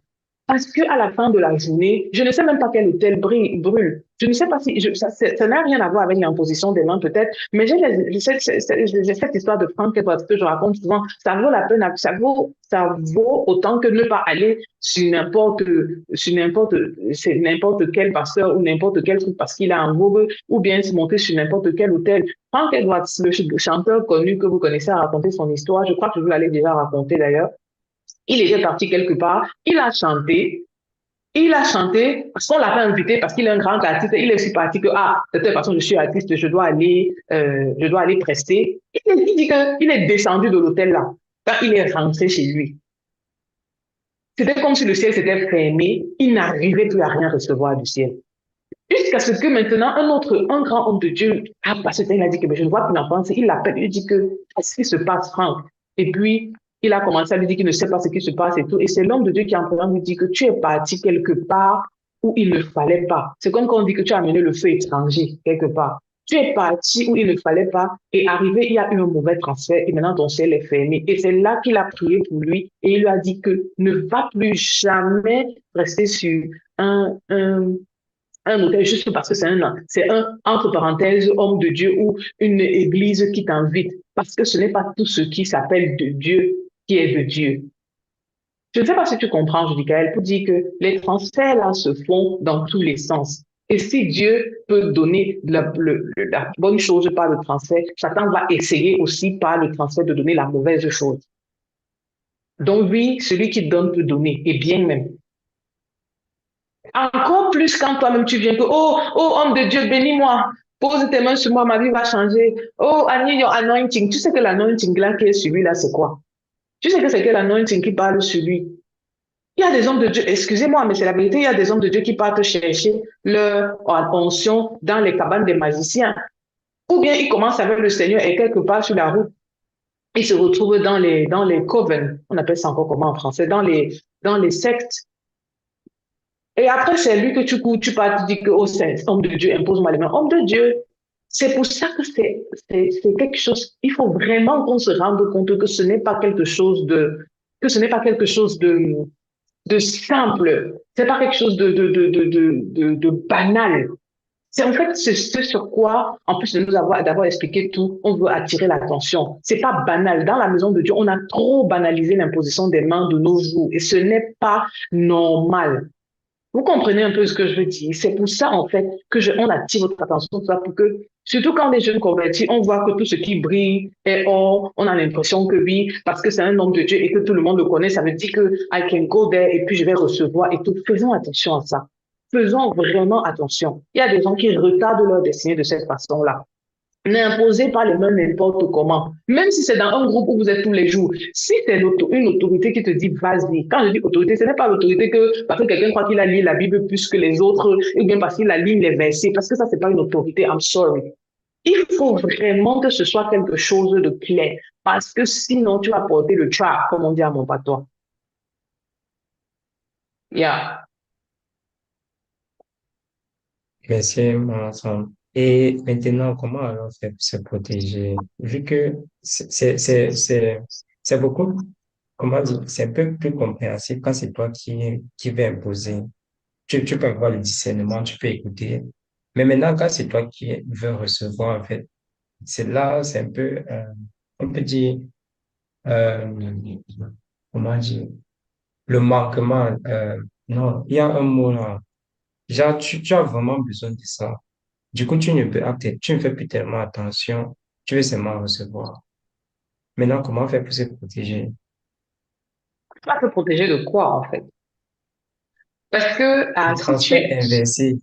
Parce qu'à la fin de la journée, je ne sais même pas quel hôtel brûle. Je ne sais pas si ça n'a rien à voir avec l'imposition des mains peut-être, mais j'ai cette histoire de Franck parce que je raconte souvent. Ça vaut la peine, ça vaut autant que ne pas aller sur n'importe quel pasteur ou n'importe quel truc parce qu'il a un vogue ou bien se monter sur n'importe quel hôtel. Frank Edwards, le chanteur connu que vous connaissez, a raconté son histoire. Je crois que je vous l'avais déjà raconté d'ailleurs. Il était parti quelque part, il a chanté parce qu'on l'a pas invité, parce qu'il est un grand artiste. Il est aussi parti que, de toute façon, je suis artiste, je dois aller prester. Il dit qu'il est descendu de l'hôtel là, quand il est rentré chez lui. C'était comme si le ciel s'était fermé, il n'arrivait plus à rien recevoir du ciel. Jusqu'à ce que maintenant, un grand homme de Dieu a passé, il a dit que je ne vois plus l'enfance, il l'appelle, il dit que, qu'est-ce qui se passe, Franck? Et puis, il a commencé à lui dire qu'il ne sait pas ce qui se passe et tout. Et c'est l'homme de Dieu qui en train lui dit que tu es parti quelque part où il ne fallait pas. C'est comme quand on dit que tu as amené le feu étranger quelque part. Tu es parti où il ne fallait pas et arrivé, il y a eu un mauvais transfert et maintenant ton ciel est fermé. Et c'est là qu'il a prié pour lui et il lui a dit que ne va plus jamais rester sur un hôtel juste parce que c'est un, entre parenthèses, homme de Dieu ou une église qui t'invite. Parce que ce n'est pas tout ce qui s'appelle de Dieu qui est de Dieu. Je ne sais pas si tu comprends, Judicaël, pour dire que les transferts là se font dans tous les sens. Et si Dieu peut donner la bonne chose par le transfert, Satan va essayer aussi par le transfert de donner la mauvaise chose. Donc oui, celui qui donne peut donner, et bien même. Encore plus quand toi-même tu viens que, oh, homme de Dieu, bénis-moi. Pose tes mains sur moi, ma vie va changer. Oh, Annie, your anointing. Tu sais que l'anointing là qui est sur lui, là, c'est quoi? Tu sais que c'est quel anointing qui parle sur lui? Il y a des hommes de Dieu, excusez-moi, mais c'est la vérité, il y a des hommes de Dieu qui partent chercher leur attention dans les cabanes des magiciens. Ou bien ils commencent avec le Seigneur et quelque part sur la route, ils se retrouvent dans les coven, on appelle ça encore comment en français, dans les sectes. Et après, c'est lui que tu cours, tu pars, tu dis que, oh, c'est homme de Dieu, impose-moi les mains. Homme de Dieu, c'est pour ça que c'est quelque chose, il faut vraiment qu'on se rende compte que ce n'est pas quelque chose que ce n'est pas quelque chose de simple, c'est pas quelque chose de banal. C'est en fait ce sur quoi, en plus de nous avoir d'avoir expliqué tout, on veut attirer l'attention. C'est pas banal. Dans la maison de Dieu, on a trop banalisé l'imposition des mains de nos jours et ce n'est pas normal. Vous comprenez un peu ce que je veux dire? C'est pour ça, en fait, on attire votre attention, ça, pour que, surtout quand les jeunes convertis, on voit que tout ce qui brille est or, on a l'impression que oui, parce que c'est un homme de Dieu et que tout le monde le connaît, ça veut dire que I can go there et puis je vais recevoir et tout. Faisons attention à ça. Faisons vraiment attention. Il y a des gens qui retardent leur destinée de cette façon-là. N'imposez pas les mains n'importe comment. Même si c'est dans un groupe où vous êtes tous les jours. Si c'est une autorité qui te dit vas-y, quand je dis autorité, ce n'est pas l'autorité parce que quelqu'un croit qu'il a lu la Bible plus que les autres, ou bien parce qu'il a lu les versets, parce que ça, c'est pas une autorité, I'm sorry. Il faut vraiment que ce soit quelque chose de clair, parce que sinon, tu vas porter le trap, comme on dit à mon patois. Yeah. Merci, Vincent. Et maintenant, comment alors faire pour se protéger? Vu que c'est beaucoup, comment dire, c'est un peu plus compréhensible quand c'est toi qui vas imposer. Tu peux avoir le discernement, tu peux écouter. Mais maintenant, quand c'est toi qui veux recevoir, en fait, c'est là, c'est un peu, on peut dire, euh, comment dire, le manquement. Non, il y a un mot là. Genre, tu as vraiment besoin de ça. Du coup, tu ne fais plus tellement attention, tu veux seulement recevoir. Maintenant, comment faire pour se protéger? Tu vas te protéger de quoi, en fait? Parce que Le si transfert inversé,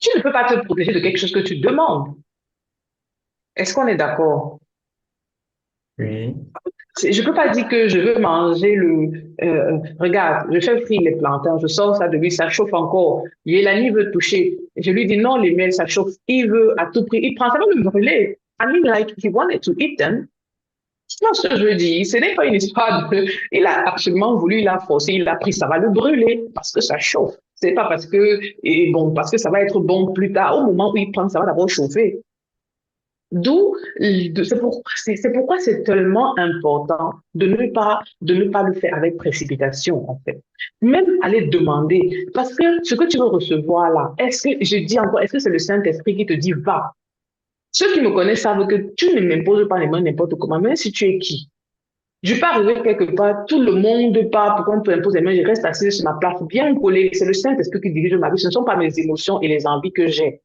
tu ne peux pas te protéger de quelque chose que tu demandes. Est-ce qu'on est d'accord? oui. Je peux pas dire que je veux manger regarde, je fais frire les plantains, je sors ça de lui, ça chauffe encore. Yélani veut toucher. Je lui dis non, les miels, ça chauffe. Il veut à tout prix. Il prend ça, va me brûler. I mean, like, he wanted to eat them. C'est ce que je veux dire. Ce n'est pas une histoire de, il a absolument voulu, il a forcé, il a pris, ça va le brûler parce que ça chauffe. C'est pas parce que, et bon, parce que ça va être bon plus tard. Au moment où il prend, ça va d'abord chauffer. D'où, c'est pourquoi c'est tellement important de ne pas le faire avec précipitation, en fait. Même aller demander, parce que ce que tu veux recevoir là, est-ce que, je dis encore, est-ce que c'est le Saint-Esprit qui te dit va? Ceux qui me connaissent savent que tu ne m'imposes pas les mains n'importe comment, même si tu es qui. Je peux arriver quelque part, tout le monde part pour qu'on peut imposer les mains, je reste assis sur ma place, bien collé. C'est le Saint-Esprit qui dirige ma vie, ce ne sont pas mes émotions et les envies que j'ai.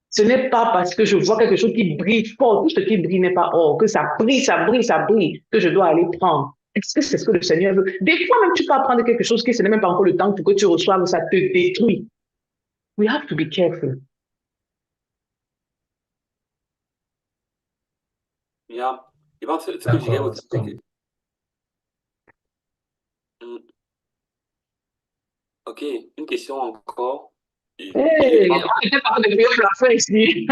Ce n'est pas parce que je vois quelque chose qui brille fort, tout ce qui brille n'est pas or, que ça brille, ça brille, ça brille, que je dois aller prendre. Est-ce que c'est ce que le Seigneur veut? Des fois même, tu peux apprendre quelque chose qui ce n'est même pas encore le temps pour que tu reçoives, ça te détruit. We have to be careful. Yeah. Et bon, ce que je dirais D'accord. aussi, c'est que, ok, une question encore. Je Hey, pense, on était pas de vieux plafond ici.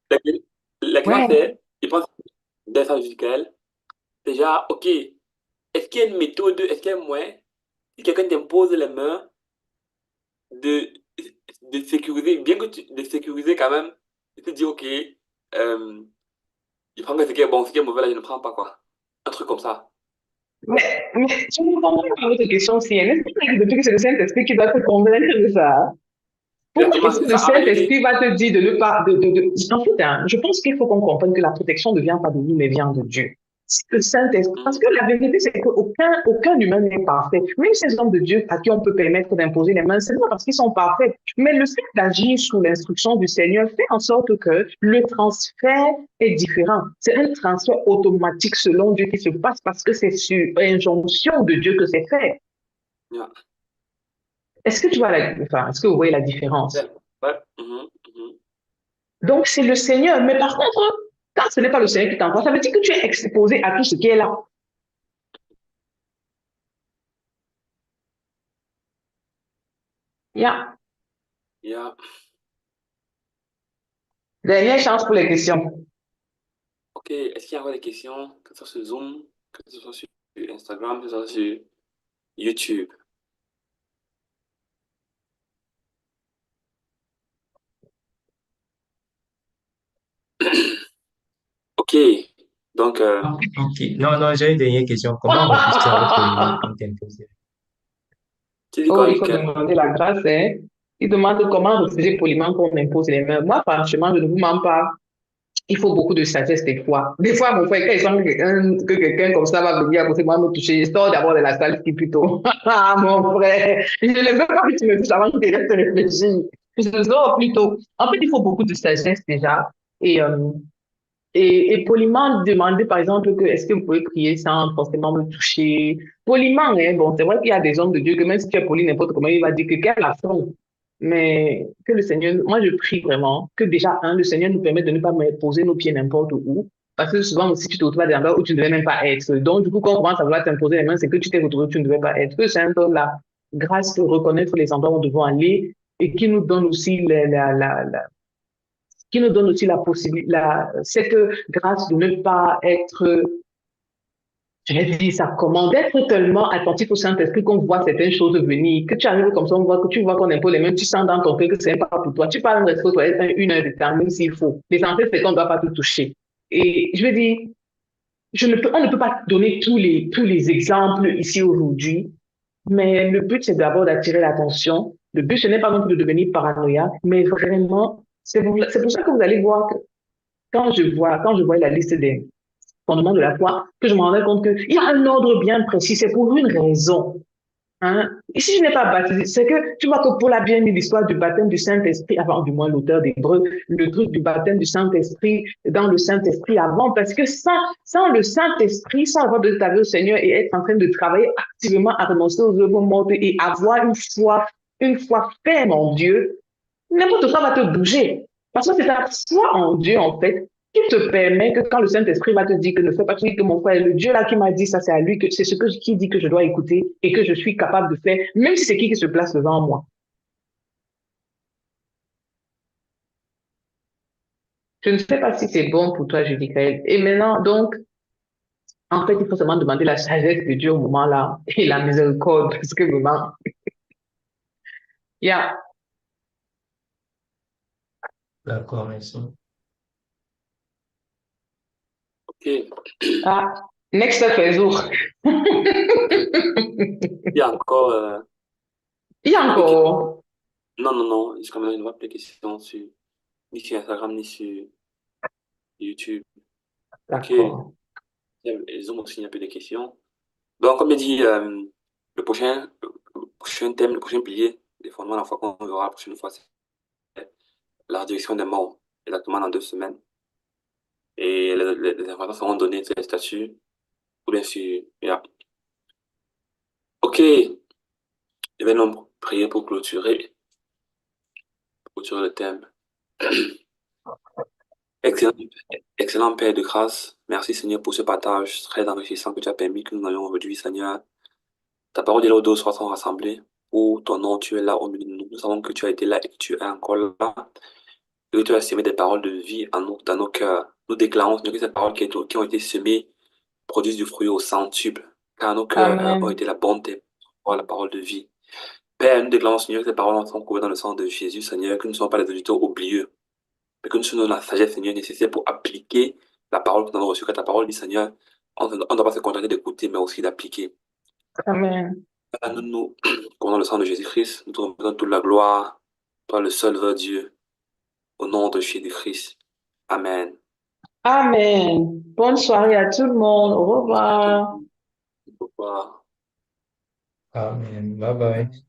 la, la question Ouais. c'est, je pense, d'instant musical, déjà, ok, est-ce qu'il y a une méthode, est-ce qu'il y a un moyen, si quelqu'un t'impose les mains, de, de sécuriser, bien que de sécuriser quand même, de te dire, ok, je prends que ce qui est bon, ce qui est mauvais, là, je ne prends pas, quoi. Un truc comme ça. Mais je ne comprends pas votre question si elle est depuis que c'est le Saint-Esprit qui doit te convaincre de ça. Pourquoi Exactement, est-ce c'est que le ça. En réalité, Saint-Esprit va te dire de ne pas... En fait, hein, je pense qu'il faut qu'on comprenne que la protection ne vient pas de nous, mais vient de Dieu. C'est le Saint-Esprit. Parce que la vérité, c'est aucun humain n'est parfait. Même ces hommes de Dieu à qui on peut permettre d'imposer les mains, c'est pas parce qu'ils sont parfaits. Mais le fait d'agir sous l'instruction du Seigneur fait en sorte que le transfert est différent. C'est un transfert automatique selon Dieu qui se passe parce que c'est sur injonction de Dieu que c'est fait. yeah. Est-ce que tu vois est-ce que vous voyez la différence? Ouais. Mhm, mhm. Donc, c'est le Seigneur. Mais par contre, Quand ce n'est pas le Seigneur qui t'envoie, ça veut dire que tu es exposé à tout ce qui est là. Yeah. Yeah. Dernière chance pour les questions. Ok, est-ce qu'il y a encore des questions, que ce soit sur Zoom, que ce soit sur Instagram, que ce soit sur YouTube? Ok, donc, Ok. Non, non, j'ai une dernière question. Comment refuses-tu avec Polymore quand t'imposais? tu dis Oh, quoi, il faut Mika? demander la grâce, hein. Il demande comment refuser poliment qu'on impose les mains. Moi, franchement, je ne vous mens pas. Il faut beaucoup de sagesse des fois. Des fois, mon frère, quand il sent que quelqu'un comme ça va venir à côté de moi me toucher, je sors d'abord de la salle qui plutôt. Ah, mon frère, je ne veux pas que tu me touches avant que je te réfléchir. Je sors plutôt. En fait, il faut beaucoup de sagesse déjà. Et, euh, et poliment demander, par exemple, que est-ce que vous pouvez prier sans forcément me toucher. Poliment, hein, bon, c'est vrai qu'il y a des hommes de Dieu que même si tu es poli n'importe comment, il va dire que quel affront. Mais que le Seigneur, moi je prie vraiment que déjà, le Seigneur nous permet de ne pas poser nos pieds n'importe où. Parce que souvent aussi, tu te retrouves à des endroits où tu ne devais même pas être. Donc, du coup, quand on commence à vouloir t'imposer les mains, c'est que tu t'es retrouvé où tu ne devais pas être. Que le Seigneur donne la grâce de reconnaître les endroits où nous devons aller et qui nous donne aussi qui nous donne aussi la possibilité, cette grâce de ne pas être, je vais dire ça comment, d'être tellement attentif au Saint-Esprit qu'on voit certaines choses venir, que tu arrives comme ça, on voit que tu vois qu'on impose les mains, tu sens dans ton cœur que c'est pas pour toi. Tu parles de toi, une heure de temps, même s'il faut. L'essentiel, c'est qu'on ne doit pas te toucher. Et je veux dire, on ne peut pas donner tous les exemples ici aujourd'hui, mais le but, c'est d'abord d'attirer l'attention. Le but, ce n'est pas non plus de devenir paranoïaque, mais vraiment, c'est pour ça que vous allez voir quand je vois la liste des fondements de la foi, que je me rendais compte qu'il y a un ordre bien précis, c'est pour une raison. Hein? Et si je n'ai pas baptisé, c'est que tu vois que pour la bien mis l'histoire du baptême du Saint-Esprit, avant du moins l'auteur d'Hébreu, le truc du baptême du Saint-Esprit dans le Saint-Esprit avant, parce que sans le Saint-Esprit, sans avoir de ta vie au Seigneur et être en train de travailler activement à renoncer aux œuvres mortes et avoir une foi ferme en Dieu, n'importe quoi va te bouger. Parce que c'est ta foi en Dieu, en fait, qui te permet que quand le Saint-Esprit va te dire que ne fais pas, tu dis que mon frère, le Dieu là qui m'a dit ça, c'est à lui que c'est ce que qui dit que je dois écouter et que je suis capable de faire, même si c'est qui se place devant moi. Je ne sais pas si c'est bon pour toi, Julie Kael. Et maintenant, donc, en fait, il faut seulement demander la sagesse de Dieu au moment là et la miséricorde, parce que vraiment, il y a, D'accord, merci. Ok, il ah, next step est jour. y a encore, Il y a il y a des questions. encore, Non, non, non, jusqu'à maintenant, il n'y a pas de questions sur, ni sur Instagram, ni sur YouTube. Ok, d'accord. ils ont aussi un peu de questions. Donc, comme je dit, le prochain thème, le prochain pilier des fondements de la foi qu'on verra la prochaine fois, c'est la résurrection des morts, exactement dans 2 semaines. Et les informations seront données sur les statuts, ou bien sûr, yeah. Ok, je vais donc prier pour clôturer le thème. Excellent, excellent Père de grâce, merci Seigneur pour ce partage très enrichissant que tu as permis que nous ayons aujourd'hui, Seigneur. Ta parole est là où deux soit sont rassemblés. Pour ton nom, tu es là au milieu de nous. Nous savons que tu as été là et que tu es encore là. Et que tu as semé des paroles de vie en nous, dans nos cœurs. Nous déclarons, Seigneur, que ces paroles qui ont été semées produisent du fruit au centuple. Car nos cœurs ont Amen. été la bonté pour la parole de vie. Père, nous déclarons, Seigneur, que ces paroles sont couvertes dans le sang de Jésus, Seigneur, que nous ne sommes pas des auditeurs oublieux, mais que nous sommes dans la sagesse, Seigneur, nécessaire pour appliquer la parole que nous avons reçue. Car ta parole dit, Seigneur, on ne doit pas se contenter d'écouter, mais aussi d'appliquer. Amen. Nous, comme dans le sang de Jésus-Christ, nous te remettons toute la gloire, toi le seul vrai Dieu, au nom de Jésus-Christ. Amen. Amen. Bonne soirée à tout le monde. Au Bonne soirée à tout le revoir. monde. Au revoir. Amen. Bye bye.